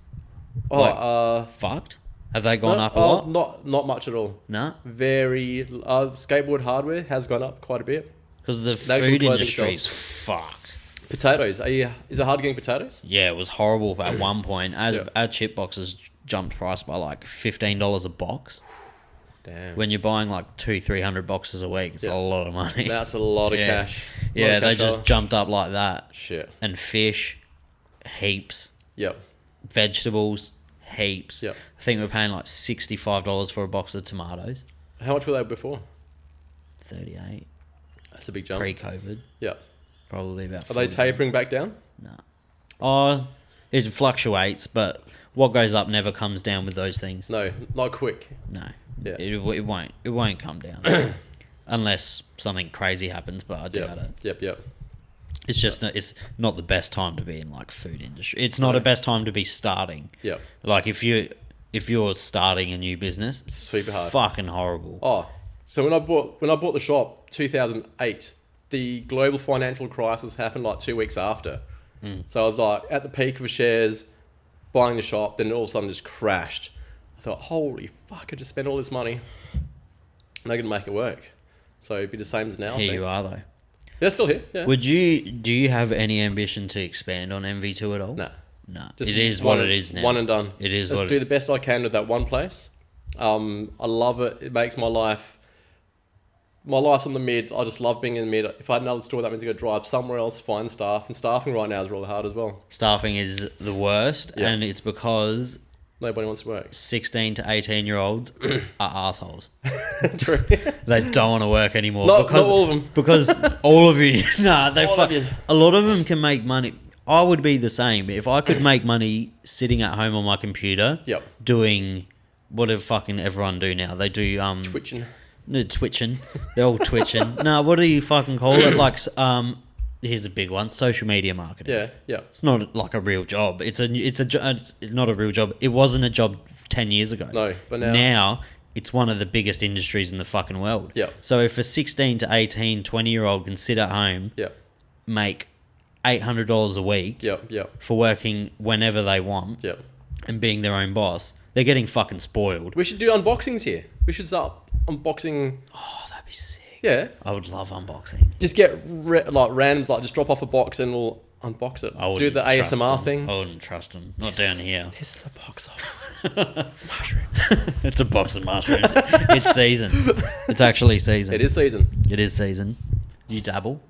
Oh,
Like- Fucked? Have they gone up a lot?
Not much at all.
No?
Very. Skateboard hardware has gone up quite a bit.
Because the
actual
food
clothing
industry's fucked.
Potatoes. Is it hard getting potatoes?
Yeah, it was horrible at one point.
Yeah.
Our chip boxes jumped price by like $15 a box.
Damn.
When you're buying like 200-300 boxes a week, it's
Yeah.
a lot of money.
That's a lot of
Yeah.
cash.
Yeah, they just jumped up like that.
Shit.
And fish, heaps.
Yep.
Vegetables, heaps.
Yep.
I think we're paying like $65 for a box of tomatoes.
How much were they before?
38
That's a big jump.
pre-COVID.
Yeah.
Probably about.
Are they
40.
tapering back down?
No. Oh, it fluctuates, but what goes up never comes down with those things.
No, not quick.
No.
Yeah.
It won't come down unless something crazy happens. But I doubt it.
Yep.
It's just it's not the best time to be in like food industry. It's not the best time to be starting.
Yep.
Like if you're starting a new business,
Super hard.
fucking horrible.
Oh, so when I bought the shop, 2008, the global financial crisis happened like 2 weeks after. So I was like at the peak of the shares, buying the shop, then all of a sudden just crashed. I thought, holy fuck! I just spent all this money. I'm not gonna make it work. So it'd be the same as now. I
Here
think.
you are though.
They're still here. Yeah.
Do you have any ambition to expand on MV2 at all?
No.
No.
Just
It is
one-
what it is now.
One and done.
It is
Just
what
do the best I can with that one place. I love it. It makes my life. My life's on the mid. I just love being in the mid. If I had another store, that means I got to drive somewhere else, find staff, and staffing right now is really hard as well.
Staffing is the worst,
Yeah.
and it's because
Nobody wants to work.
16 to 18-year-olds are assholes.
True.
They don't want to work anymore.
Not all of them.
Because all of you, nah,
All of you.
a lot of them can make money. I would be the same. If I could make money sitting at home on my computer,
Yep.
doing whatever fucking everyone do now. They do
Twitching.
no, twitching. They're all twitching. No, what do you fucking call it? Like here's a big one: social media marketing.
Yeah, yeah.
It's not like a real job. It's not a real job. It wasn't a job 10 years ago.
No, but now...
Now it's one of the biggest industries in the fucking world.
Yeah.
So if a 16 to 18, 20-year-old can sit at home,
Yeah.
make $800 a week
Yeah, yeah,
for working whenever they want
yeah.
and being their own boss, they're getting fucking spoiled.
We should do unboxings here. We should start unboxing.
Oh, that'd be sick.
Yeah.
I would love unboxing.
Just get like randoms, like just drop off a box and we'll unbox it.
I wouldn't
Do the
trust
ASMR
them.
thing.
I wouldn't trust them. Not down here.
This is a box of mushrooms.
It's a box of mushrooms. It's season. It's actually season.
It is season.
It is season. You dabble?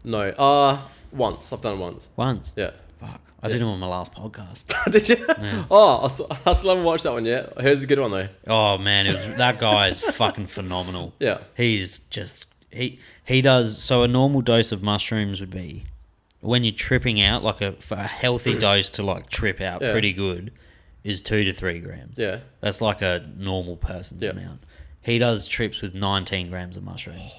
No. Once. I've done it once.
Once?
Yeah.
Fuck. I did it on my last podcast.
Did you?
Yeah.
Oh, I still haven't watched that one yet. I heard it's a good one though.
Oh man, that guy is fucking phenomenal.
Yeah.
He's just he does. So a normal dose of mushrooms would be, when you're tripping out, like for a healthy dose to like trip out
Yeah.
pretty good, is 2 to 3 grams.
Yeah.
That's like a normal person's
Yeah.
amount. He does trips with 19 grams of mushrooms.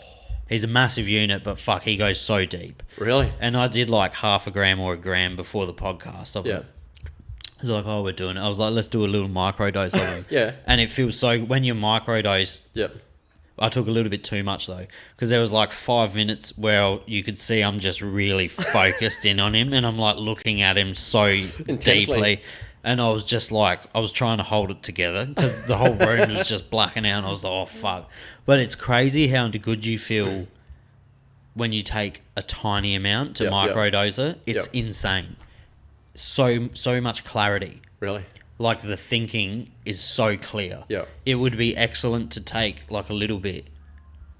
He's a massive unit, but fuck, he goes so deep.
Really?
And I did like half a gram or a gram before the podcast of
Yeah.
it. He's like, oh, we're doing it. I was like, let's do a little microdose of it.
Yeah.
And it feels so, when you microdose,
Yep.
I took a little bit too much though, because there was like 5 minutes where you could see I'm just really focused in on him, and I'm like looking at him so deeply. And I was just like, I was trying to hold it together because the whole room was just blacking out. And I was like, oh, fuck. But it's crazy how good you feel when you take a tiny amount to microdose it. It's insane. So much clarity.
Really?
Like the thinking is so clear.
Yeah.
It would be excellent to take like a little bit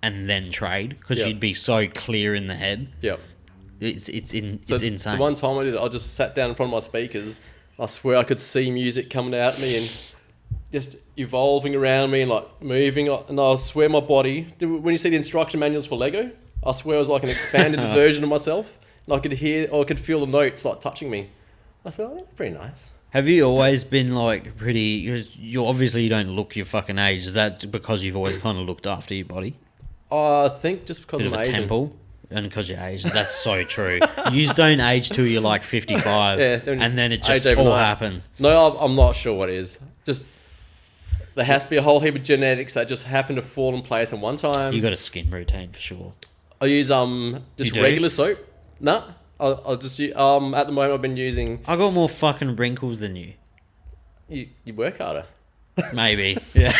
and then trade, because you'd be so clear in the head.
Yep.
It's insane.
The one time I did it, I just sat down in front of my speakers. I swear I could see music coming out at me and just evolving around me and like moving. And I swear my body, when you see the instruction manuals for Lego, I swear it was like an expanded version of myself. And I could hear, or I could feel the notes like touching me. I thought, oh, that's pretty nice.
Have you always been like pretty, you obviously you don't look your fucking age. Is that because you've always kind of looked after your body?
I think just because
Bit
I'm
of a
Asian.
temple? And because you're Asian. That's so true. You just don't age till you're like 55.
Yeah,
and then it just
age
all
overnight.
happens.
No, I'm not sure what it is. Just, there has to be a whole heap of genetics that just happen to fall in place at one time.
You got a skin routine for sure.
I use
You
just
do?
regular soap. Nah, I'll just use, at the moment I've been using.
I got more fucking wrinkles than you.
You work harder.
Maybe. Yeah.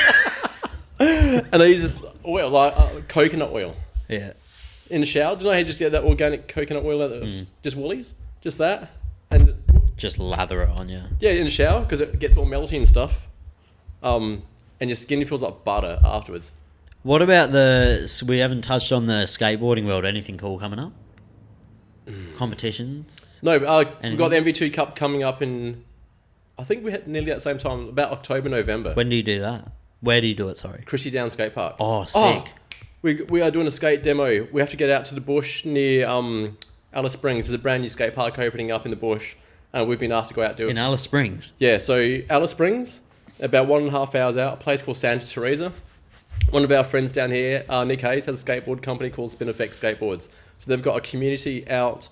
And I use this oil, like coconut oil,
Yeah.
in the shower. Do you know how you just get that organic coconut oil out of just Woolies? Just that, and
Just lather it on you.
yeah, in the shower because it gets all melty and stuff. And your skin feels like butter afterwards.
What about we haven't touched on the skateboarding world. Anything cool coming up? Competitions?
No, but we've got the
Anything?
MV2 Cup coming up in, I think we had nearly at the same time, about October, November.
When do you do that? Where do you do it, sorry?
Chrissy Down Skate Park.
Oh, sick.
We are doing a skate demo. We have to get out to the bush near Alice Springs. There's a brand new skate park opening up in the bush, and we've been asked to go out and do it.
In Alice Springs?
Yeah, so Alice Springs, about 1.5 hours out, a place called Santa Teresa. One of our friends down here, Nick Hayes, has a skateboard company called Spin Effect Skateboards. So they've got a community out,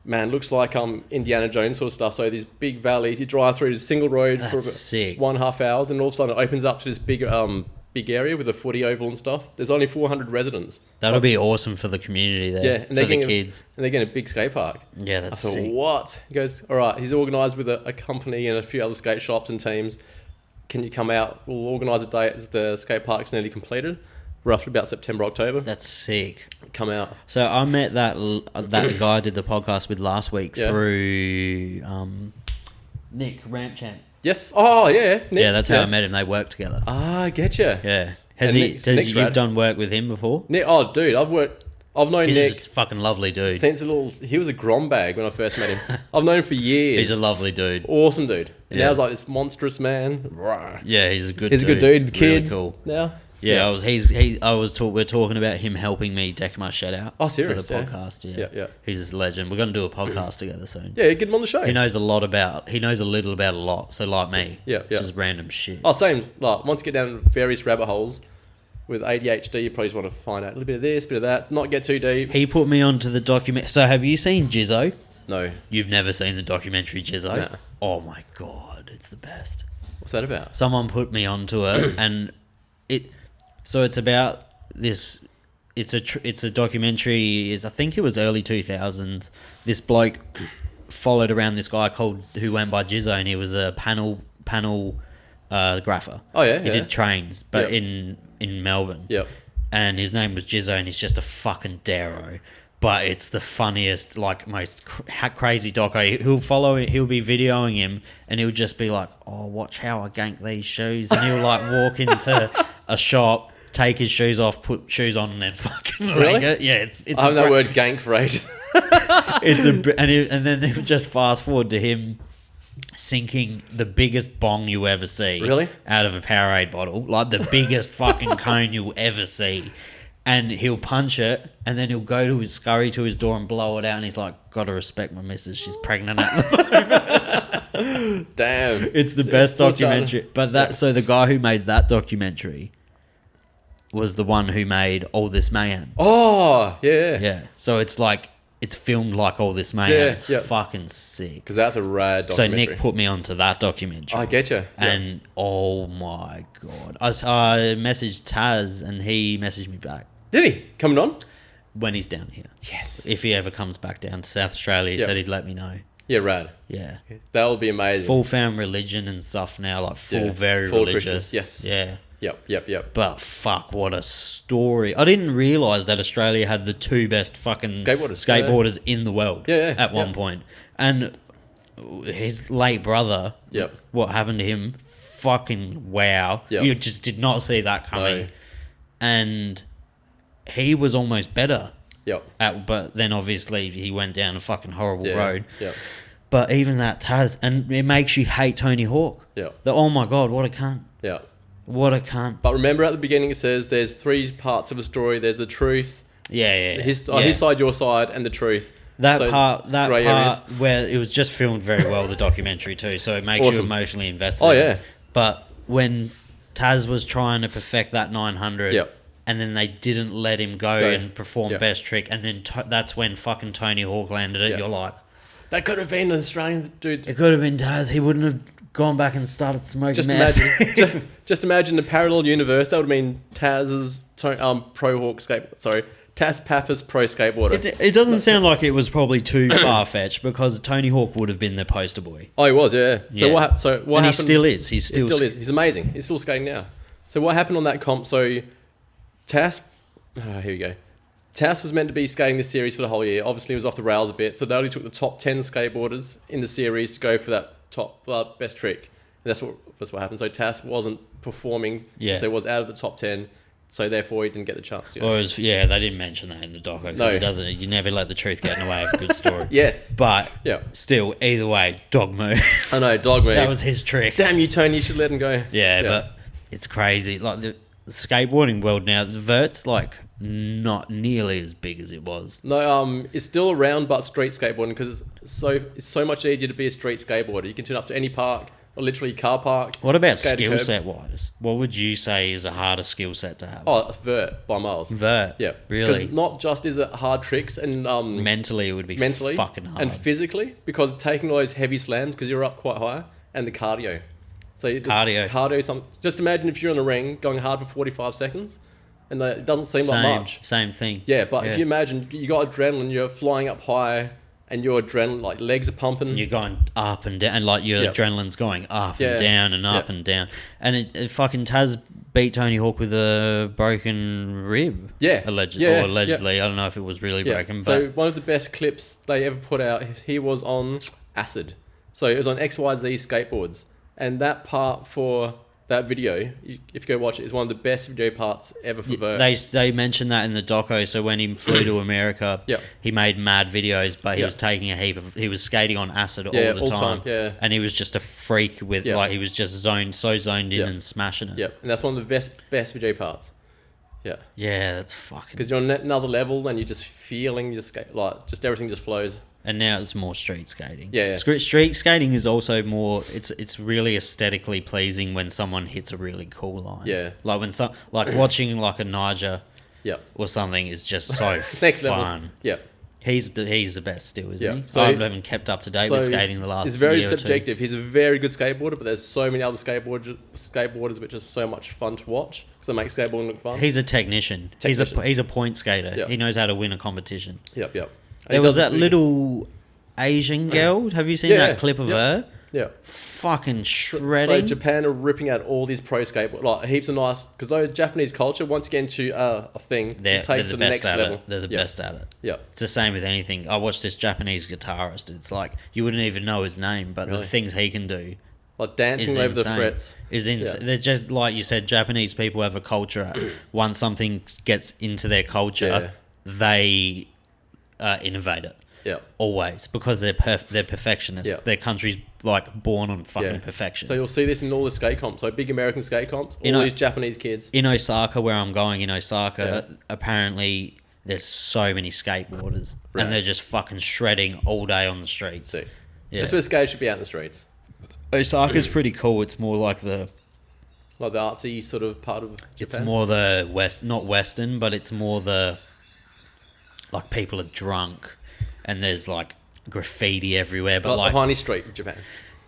man, looks like Indiana Jones sort of stuff. So these big valleys, you drive through this single road for
That's sick.
1.5 hours, and all of a sudden it opens up to this big area with a footy oval and stuff. There's only 400 residents.
That'll be awesome for the community there.
Yeah, and
for
they're
the
getting
kids.
And they're getting a big skate park.
Yeah,
I
that's
thought,
sick.
what? He goes, all right, he's organised with a company and a few other skate shops and teams. Can you come out? We'll organise a date as the skate park's nearly completed, roughly about September, October.
That's sick.
Come out.
So I met that guy I did the podcast with last week
Yeah.
through Nick Ramp Champ.
Yes. Oh, yeah. Nick.
Yeah, that's how I met him. They work together.
Ah, I get you.
Yeah.
And Nick's
You've
rad.
done work with him before?
Nick, oh, dude, I've known
He's
Nick
just a fucking lovely dude.
since he was a grom bag when I first met him. I've known him for years.
He's a lovely dude.
Awesome dude. And
Yeah.
now he's like this monstrous man.
Yeah, he's a good
He's
dude.
a good dude. The
Really
kids.
cool.
Now.
Yeah, we're talking about him helping me deck my shed out.
Oh, serious?
For the podcast.
Yeah.
He's a legend. We're gonna do a podcast together soon.
Yeah, get him on the show.
He knows a little about a lot. So like me,
Yeah.
just random shit.
Oh, same. Like once you get down various rabbit holes with ADHD, you probably just want to find out a little bit of this, bit of that, not get too deep.
He put me onto the document. So have you seen Jizzo?
No.
You've never seen the documentary Jizzo?
Nah.
Oh my god, it's the best.
What's that about?
Someone put me onto it, and it's about this. It's a documentary. I think it was early 2000s. This bloke followed around this guy who went by Jizzo, and he was a panel grapher.
Oh yeah,
he did trains, but in Melbourne.
Yep.
And his name was Jizzo, and he's just a fucking daro. But it's the funniest, like, most crazy doco. He'll be videoing him, and he'll just be like, oh, watch how I gank these shoes. And he'll, like, walk into a shop, take his shoes off, put shoes on, and then fucking
really?
it. Yeah, it's
I have that word gank for ages.
and then they would just fast forward to him sinking the biggest bong you ever see.
Really?
Out of a Powerade bottle. Like, the biggest fucking cone you'll ever see. And he'll punch it, and then he'll scurry to his door and blow it out, and he's like, gotta respect my missus, she's pregnant at the moment.
Damn.
It's the best documentary. But so the guy who made that documentary was the one who made All This Mayhem.
Oh, yeah.
Yeah. So it's like, it's filmed like All This Mayhem.
Yeah,
it's
yep.
fucking sick.
Because that's a rad documentary.
So Nick put me onto that documentary.
I get you.
And oh my God. I messaged Taz, and he messaged me back.
Did he? Coming on?
When he's down here.
Yes.
If he ever comes back down to South Australia, he said he'd let me know.
Yeah, rad.
Yeah.
That would be amazing.
Full found religion and stuff now, like very
full
religious.
Christian. Yes.
Yeah.
Yep.
But fuck, what a story. I didn't realise that Australia had the two best fucking skateboarders in the world at one point. And his late brother, what happened to him, fucking wow.
Yep.
You just did not see that coming.
No.
And he was almost better.
Yep.
But then obviously he went down a fucking horrible road.
Yep.
But even that Taz, and it makes you hate Tony Hawk.
Yeah.
Oh my God, what a cunt.
Yeah.
What a cunt.
But remember at the beginning it says there's three parts of a story. There's the truth. His side, your side, and the truth.
That part where it was just filmed very well, the documentary too, so it makes you emotionally invested.
Oh yeah.
But when Taz was trying to perfect that 900, and then they didn't let him go and perform best trick, and then that's when fucking Tony Hawk landed it. You're like,
that could have been an Australian dude.
It could have been Taz. He wouldn't have gone back and started smoking meth.
Just imagine the parallel universe. That would mean Taz's pro Hawk Taz Pappas pro skateboarder.
It doesn't sound like it was probably too far fetched, because Tony Hawk would have been the poster boy.
Oh, he was, yeah. So what happened?
And he still is. He still is.
He's amazing. He's still skating now. So what happened on that comp? So Taz, here we go. Taz was meant to be skating this series for the whole year. Obviously, it was off the rails a bit. So they only took the top 10 skateboarders in the series to go for that top best trick. And that's what happened. So Taz wasn't performing.
Yeah.
So he was out of the top 10. So therefore, he didn't get the chance.
They didn't mention that in the doco. No. It doesn't. You never let the truth get in the way of a good story.
Yes.
But still, either way, dog move.
I know, dog move.
That was his trick.
Damn you, Tony. You should let him go.
Yeah, but it's crazy. Like the skateboarding world now, the vert's like not nearly as big as it was.
No, it's still around, but street skateboarding, because it's so much easier to be a street skateboarder. You can turn up to any park, or literally car park.
What about skill set wise? What would you say is a harder skill set to have?
Oh, it's vert by miles.
Vert?
Yeah.
Really?
Because not just is it hard tricks and
mentally it would be fucking hard.
And physically, because taking all those heavy slams, because you're up quite high, and the cardio. So cardio. Just imagine if you're on a ring going hard for 45 seconds, and it doesn't seem like much.
Same thing.
Yeah, but if you imagine you got adrenaline, you're flying up high, and your adrenaline, like legs are pumping.
You're going up and down, and like your adrenaline's going up and down and up and down. And it fucking Taz beat Tony Hawk with a broken rib. Yeah. Allegedly. I don't know if it was really broken. But
so one of the best clips they ever put out, he was on acid. So it was on XYZ skateboards. And that part for that video, if you go watch it, is one of the best video parts ever for Vert.
They mentioned that in the doco. So when he flew to America, he made mad videos, but he was taking he was skating on acid all the time.
Yeah.
And he was just a freak with like, he was just zoned in and smashing it.
Yep. And that's one of the best video parts. Yeah.
Yeah, that's fucking...
Because you're on another level and you're just feeling your skate, like, just everything just flows.
And now it's more street skating.
Yeah.
Street skating is also more... It's really aesthetically pleasing when someone hits a really cool line.
Yeah.
Like when watching like a Naja or something is just so
Next
fun.
level. Yeah.
He's the best still, isn't he?
So
I haven't kept up to date with skating the last year.
It's very
or two.
subjective. He's a very good skateboarder, but there's so many other skateboarders which are so much fun to watch because they make skateboarding look fun.
He's a technician. He's a point skater.
Yep.
He knows how to win a competition.
Yep.
There was that little Asian girl. Have you seen that clip of her?
Yeah.
Fucking shredding.
So Japan are ripping out all these pro skateboard, like heaps of nice, because those Japanese culture, once you get into a thing,
they're
take to the next level.
They're the best at it.
Yeah.
It's the same with anything. I watched this Japanese guitarist. It's like, you wouldn't even know his name, but the things he can do.
Like dancing over the frets.
Is insane. They're just, like you said, Japanese people have a culture. Once something gets into their culture, they innovate it.
Yeah.
Always. Because they're perfectionists. Their country's like born on fucking perfection.
So you'll see this in all the skate comps. So big American skate comps, all these Japanese kids.
In Osaka, where I'm going, apparently there's so many skateboarders. Right. And they're just fucking shredding all day on the streets.
See. Yeah. That's where skate should be out in the streets.
Osaka's pretty cool. It's more like the
artsy sort of part of Japan.
It's more the not Western, but it's more the, like, people are drunk and there's like graffiti everywhere, but like
the Hiney Street in Japan.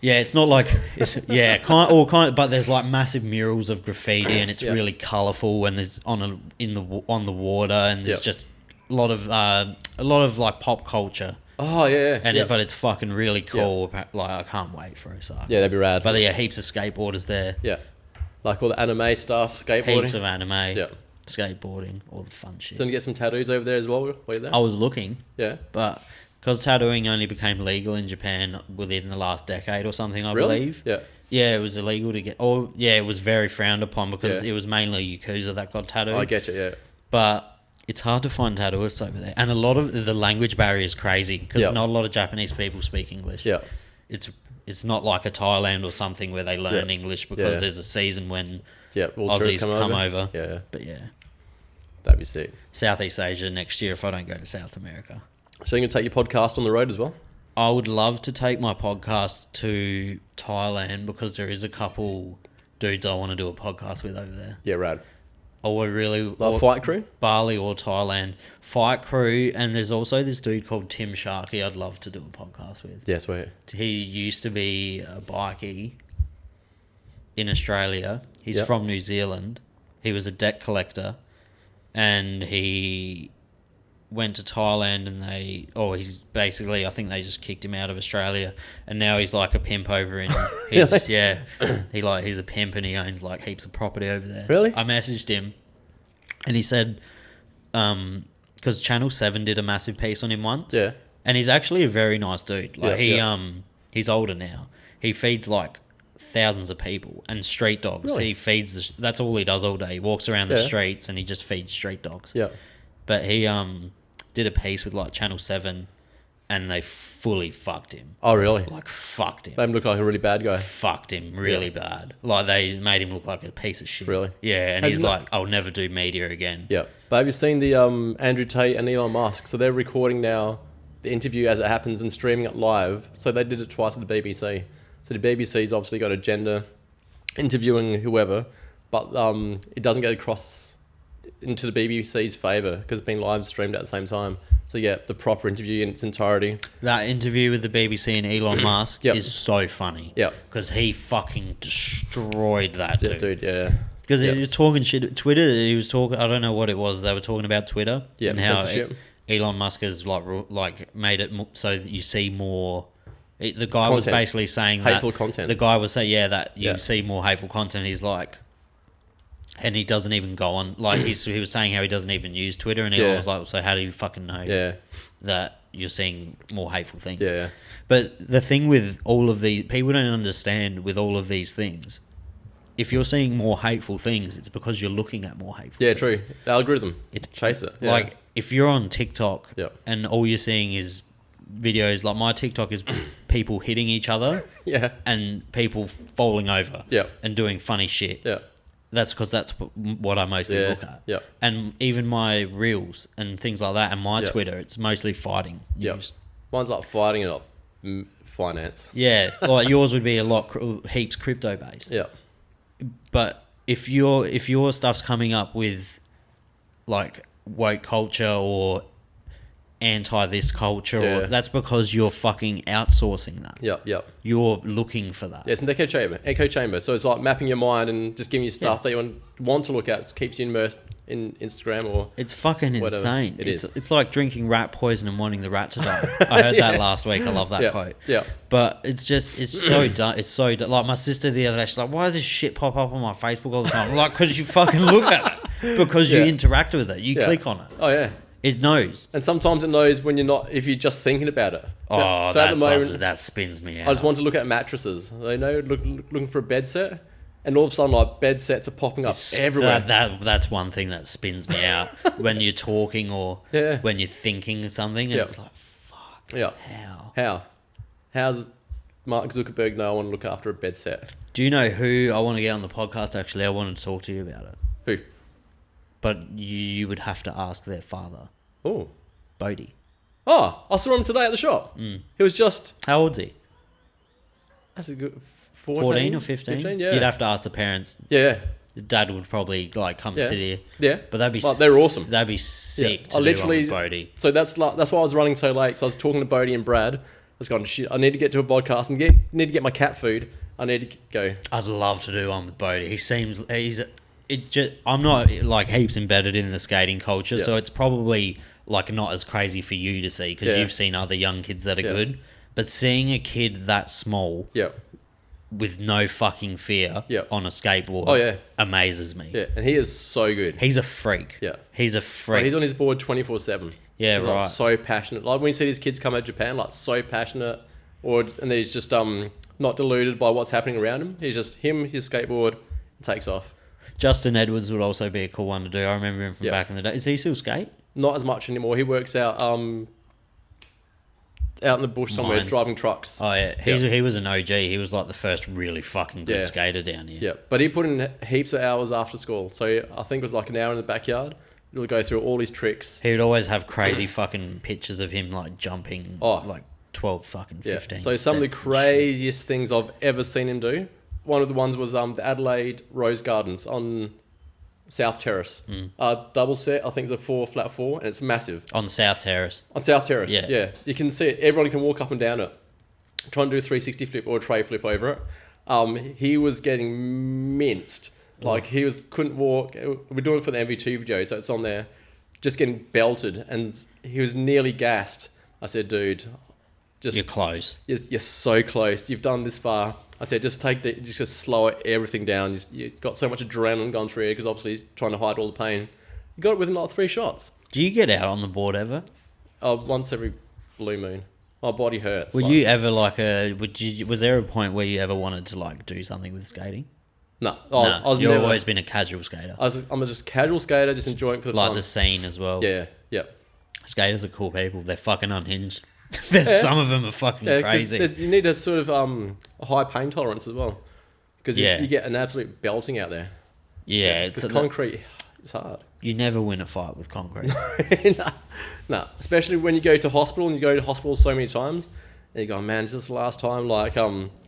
Yeah, it's not like kind of, but there's like massive murals of graffiti and it's really colourful and there's on the water and there's just a lot of like pop culture.
Oh yeah,
and but it's fucking really cool. Like I can't wait for Osaka.
Yeah, that'd be rad.
But heaps of skateboarders there.
Yeah, like all the anime stuff, skateboarding.
Heaps of anime. Skateboarding, all the fun shit.
So you get some tattoos over there as well while you're there?
I was looking.
Yeah.
But because tattooing only became legal in Japan within the last decade or something, I believe.
Yeah.
Yeah, it was illegal to get... it was very frowned upon because it was mainly Yakuza that got tattooed.
I get you, yeah.
But it's hard to find tattooists over there. And a lot of the language barrier is crazy because not a lot of Japanese people speak English.
Yeah.
It's not like a Thailand or something where they learn English because there's a season when...
all
Aussies come over.
Yeah.
But yeah.
That'd be sick.
Southeast Asia next year if I don't go to South America.
So you're going to take your podcast on the road as well?
I would love to take my podcast to Thailand because there is a couple dudes I want to do a podcast with over there.
Yeah, rad.
Or
Fight Crew?
Bali or Thailand. Fight Crew, and there's also this dude called Tim Sharkey I'd love to do a podcast with.
Yes, yeah,
he used to be a bikie in Australia. He's from New Zealand. He was a debt collector, and he went to Thailand, and he's basically, I think they just kicked him out of Australia, and now he's like a pimp over in. He's a pimp, and he owns like heaps of property over there.
Really?
I messaged him, and he said, because Channel 7 did a massive piece on him once.
Yeah.
And he's actually a very nice dude. Like he's older now. He feeds like thousands of people and street dogs.
Really?
He feeds that's all he does all day. He walks around the streets and he just feeds street dogs.
Yeah.
But he did a piece with like Channel 7 and they fully fucked him.
Oh really?
Like fucked him.
Made him look like a really bad guy.
Fucked him really bad. Like they made him look like a piece of shit.
Really?
Yeah, and he's like, I'll never do media again.
Yeah. But have you seen the Andrew Tate and Elon Musk? So they're recording now the interview as it happens and streaming it live. So they did it twice at the BBC. So the BBC's obviously got a gender interviewing whoever, but it doesn't get across into the BBC's favour because it's been live streamed at the same time. So yeah, the proper interview in its entirety.
That interview with the BBC and Elon Musk is so funny.
Yeah.
Because he fucking destroyed that dude.
Yeah.
Because he was talking shit. Twitter, he was talking, I don't know what it was. They were talking about Twitter.
Yeah,
and how
censorship.
Elon Musk has like made it so that you see more. The guy
content.
Was basically saying
hateful
that
content.
The guy was saying that you see more hateful content. He's like, and he doesn't even go on. Like he was saying how he doesn't even use Twitter, and Elon was like, so how do you fucking know that you're seeing more hateful things?
Yeah.
But the thing with all of these, people don't understand with all of these things, if you're seeing more hateful things, it's because you're looking at more hateful
Yeah,
things.
true. The algorithm.
It's
Chase it. Yeah.
Like, if you're on TikTok
Yeah.
and all you're seeing is videos, like my TikTok is people hitting each other
Yeah.
and people falling over
Yeah.
and doing funny shit.
Yeah.
That's because that's what I mostly
Yeah.
look at.
Yeah.
And even my reels and things like that, and my
Yeah.
Twitter, it's mostly fighting
Yeah.
news.
Mine's like fighting and like finance.
Yeah, like yours would be a lot heaps crypto based.
Yeah.
But if your stuff's coming up with like woke culture or anti this culture,
Yeah.
or that's because you're fucking outsourcing that.
Yeah. Yeah.
You're looking for that.
Yeah, it's an echo chamber. Echo chamber. So it's like mapping your mind and just giving you stuff that you want to look at. It keeps you immersed in Instagram or
It's fucking
whatever.
insane.
It is.
It's like drinking rat poison and wanting the rat to die. I heard that last week. I love that quote.
Yeah.
But it's so dumb. It's so like my sister the other day. She's like, "Why does this shit pop up on my Facebook all the time?" I'm like, because you fucking look at it. Because you interact with it. You click on it.
Oh yeah.
It knows.
And sometimes it knows when you're not, if you're just thinking about it. So
At
at the moment,
that spins me out.
I just want to look at mattresses. They know looking for a bed set, and all of a sudden, like bed sets are popping up everywhere.
That's one thing that spins me out when you're talking or when you're thinking of something, and it's like, fuck.
Yeah. How's Mark Zuckerberg know I want to look after a bed set?
Do you know who I want to get on the podcast? Actually, I wanted to talk to you about it,
Who?
but you would have to ask their father,
Oh.
Bodie.
Oh, I saw him today at the shop. He was just...
How old's he?
That's a good...
14 or 15?
Yeah.
You'd have to ask the parents.
Yeah.
Dad would probably like come sit here.
Yeah.
But that'd be
Well, they're awesome.
That'd be sick to
I
do
literally
one with Bodie.
So that's why I was running so late. So I was talking to Bodie and Brad. I was going, shit, I need to get to a podcast and need to get my cat food. I need to go.
I'd love to do one with Bodie. I'm not like heaps embedded in the skating culture, so it's probably like not as crazy for you to see because you've seen other young kids that are good. But seeing a kid that small with no fucking fear on a skateboard amazes me.
Yeah, and he is so good.
He's a freak.
Yeah.
He's a freak.
He's on his board 24/7.
Yeah,
he's
right.
Like so passionate. Like when you see these kids come out of Japan, like so passionate, and he's just not deluded by what's happening around him. He's just his skateboard, takes off.
Justin Edwards would also be a cool one to do. I remember him from back in the day. Is he still skate?
Not as much anymore. He works out in the bush somewhere, driving trucks.
Oh yeah, he was an OG. He was like the first really fucking good skater down here.
Yeah, but he put in heaps of hours after school. So I think it was like an hour in the backyard. He would go through all his tricks.
He would always have crazy fucking pictures of him like jumping like 12 fucking 15
So some of the craziest things I've ever seen him do. One of the ones was the Adelaide Rose Gardens on South Terrace. Double set, I think it's a flat four, and it's massive.
On South Terrace.
On South Terrace, yeah. You can see it. Everybody can walk up and down it. Trying to do a 360 flip or a tray flip over it. He was getting minced. Like couldn't walk. We're doing it for the MV2 video, so it's on there. Just getting belted, and he was nearly gassed. I said, dude,
you're close.
You're so close. You've done this far. I said, just slow everything down. You've got so much adrenaline gone through here because obviously trying to hide all the pain. You got it within like 3 shots.
Do you get out on the board ever?
Once every blue moon. My body hurts.
Would you ever was there a point where you ever wanted to like do something with skating?
No.
You've always been a casual skater.
I'm just a casual skater, just enjoying it for the fun.
Like the scene as well.
Yeah.
Skaters are cool people. They're fucking unhinged. Some of them are fucking crazy.
You need a sort of a high pain tolerance as well. Because you get an absolute belting out there.
Yeah.
Because concrete is hard.
You never win a fight with concrete.
No. Especially when you go to hospital and you go to hospital so many times. And you go, man, is this the last time? Like,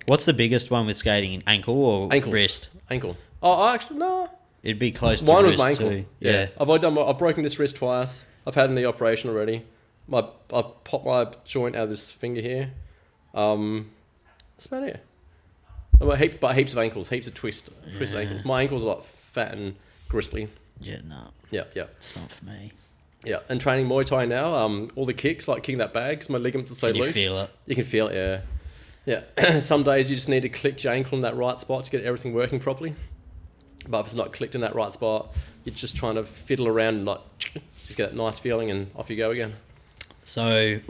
what's the biggest one with skating? Ankle or wrist?
Ankle. Oh, actually, no.
It'd be close to
Mine
wrist
was my ankle.
too.
Yeah. I've broken this wrist twice. I've had a knee operation already. I popped my joint out of this finger here. That's about it. Heaps of ankles, heaps of twisted ankles. My ankles are like fat and gristly.
Yeah, no.
Yeah.
It's not for me.
Yeah, and training Muay Thai now, all the kicks, like kicking that bag, because my ligaments are so loose.
You feel it?
You can feel it, yeah. Some days you just need to click your ankle in that right spot to get everything working properly. But if it's not clicked in that right spot, you're just trying to fiddle around and like just get that nice feeling and off you go again.
So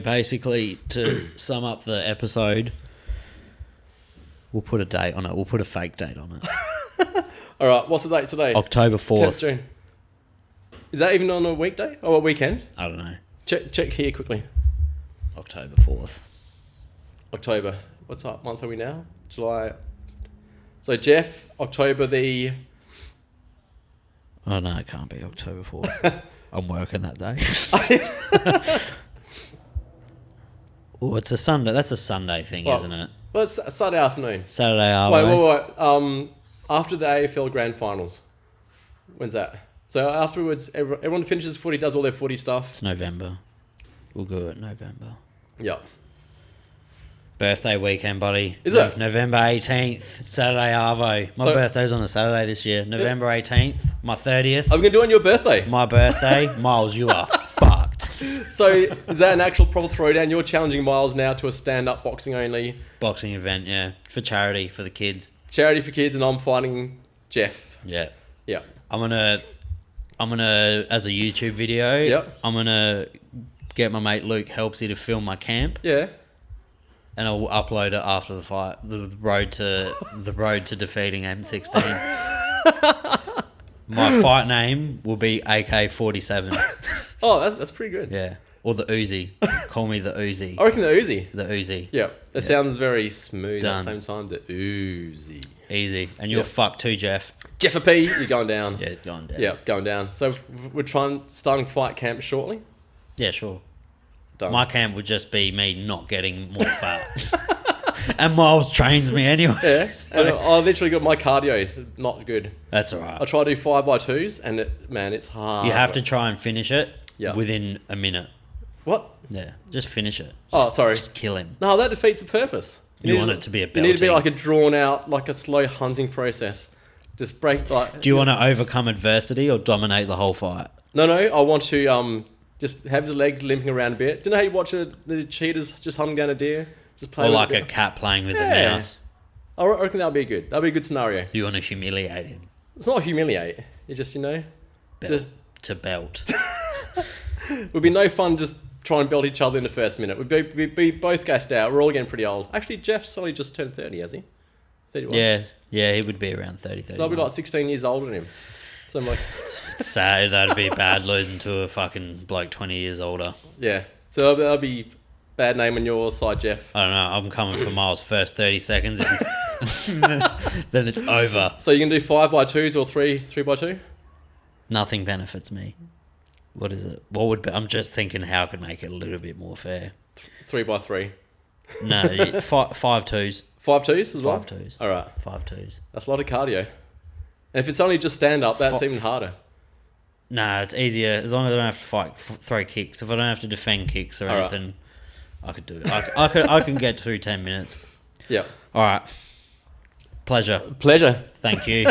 basically, to sum up the episode, We'll put a date on it. We'll put a fake date on it.
All right, what's the date today?
October
10th
4th.
June. Is that even on a weekday or a weekend?
I don't know.
Check here quickly.
October 4th.
October. What's up? Month are we now? July. So Jeff, October the...
Oh, no, it can't be October 4th. I'm working that day. Oh, it's a Sunday. That's a Sunday thing, isn't it?
Well, it's Saturday afternoon.
Saturday afternoon.
Wait. After the AFL Grand Finals. When's that? So afterwards, everyone finishes footy, does all their footy stuff.
It's November. We'll go at November.
Yep.
Birthday weekend, buddy.
Is it?
November 18th, Saturday Arvo. My birthday's on a Saturday this year. November 18th, my 30th.
I'm going to do it on your birthday.
My birthday. Miles, you are fucked.
So is that an actual proper throwdown? You're challenging Miles now to a stand-up boxing only.
Boxing event, yeah. For charity, for the kids.
Charity for kids, and I'm fighting Jeff.
Yeah.
Yeah.
I'm gonna, as a YouTube video,
Yep.
I'm gonna get my mate Luke Helpsy to film my camp.
Yeah.
And I'll upload it after the fight. The road to defeating M16. My fight name will be AK-47.
Oh, that's pretty good.
Yeah. Or the Uzi. Call me the Uzi.
I reckon the Uzi.
The Uzi.
Yeah. That sounds very smooth
Done.
at the same time. The Uzi.
Easy. And you're
Yep.
fucked too, Jeff.
Jeff P, you're going down.
Yeah, he's going down.
Yeah, going down. So we're starting fight camp shortly.
Yeah, sure.
Done.
My camp would just be me not getting more fat. And Miles trains me anyway.
Yeah.
So-
And I literally got my cardio not good.
That's all right.
I try to do 5x2s and it's hard.
You have to try and finish it
Yeah.
within a minute.
What?
Yeah, just finish it.
Oh, sorry.
Just kill him.
No, that defeats the purpose.
You want it to be a
You need to be
belting.
like a drawn out, like a slow hunting process. Just break like.
Do you want to overcome adversity or dominate the whole fight?
No. I want to just have his leg limping around a bit. Do you know how you watch the cheetahs just hunting down a deer? Just play
Or
with
like
it
a cat playing with
Yeah.
a mouse?
I reckon that'd be good. That'd be a good scenario.
You want to humiliate him?
It's not humiliate. It's just
Belt
just-
to belt.
it would be no fun just try and belt each other in the first minute. We'd be both gassed out. We're all getting pretty old. Actually, Jeff's only just turned 30, has he? 31.
Yeah, he would be around 30.
So I'll be like 16 years older than him. So I'm like,
It's sad. That'd be bad losing to a fucking bloke 20 years older.
yeah. So that'll be bad name on your side, Jeff.
I don't know. I'm coming for Miles' first 30 seconds. Then it's over.
So you can do 5x2s or 3x2?
Nothing benefits me. What is it? What would be? I'm just thinking how I could make it a little bit more fair.
3x3.
No, five twos.
5-2s as well?
5-2s.
All right.
5-2s.
That's a lot of cardio. And if it's only just stand up, that's even harder.
Nah, it's easier as long as I don't have to fight, throw kicks. If I don't have to defend kicks or
All right.
anything, I could do it. I can get through 10 minutes.
Yeah.
All right. Pleasure.
Pleasure.
Thank you.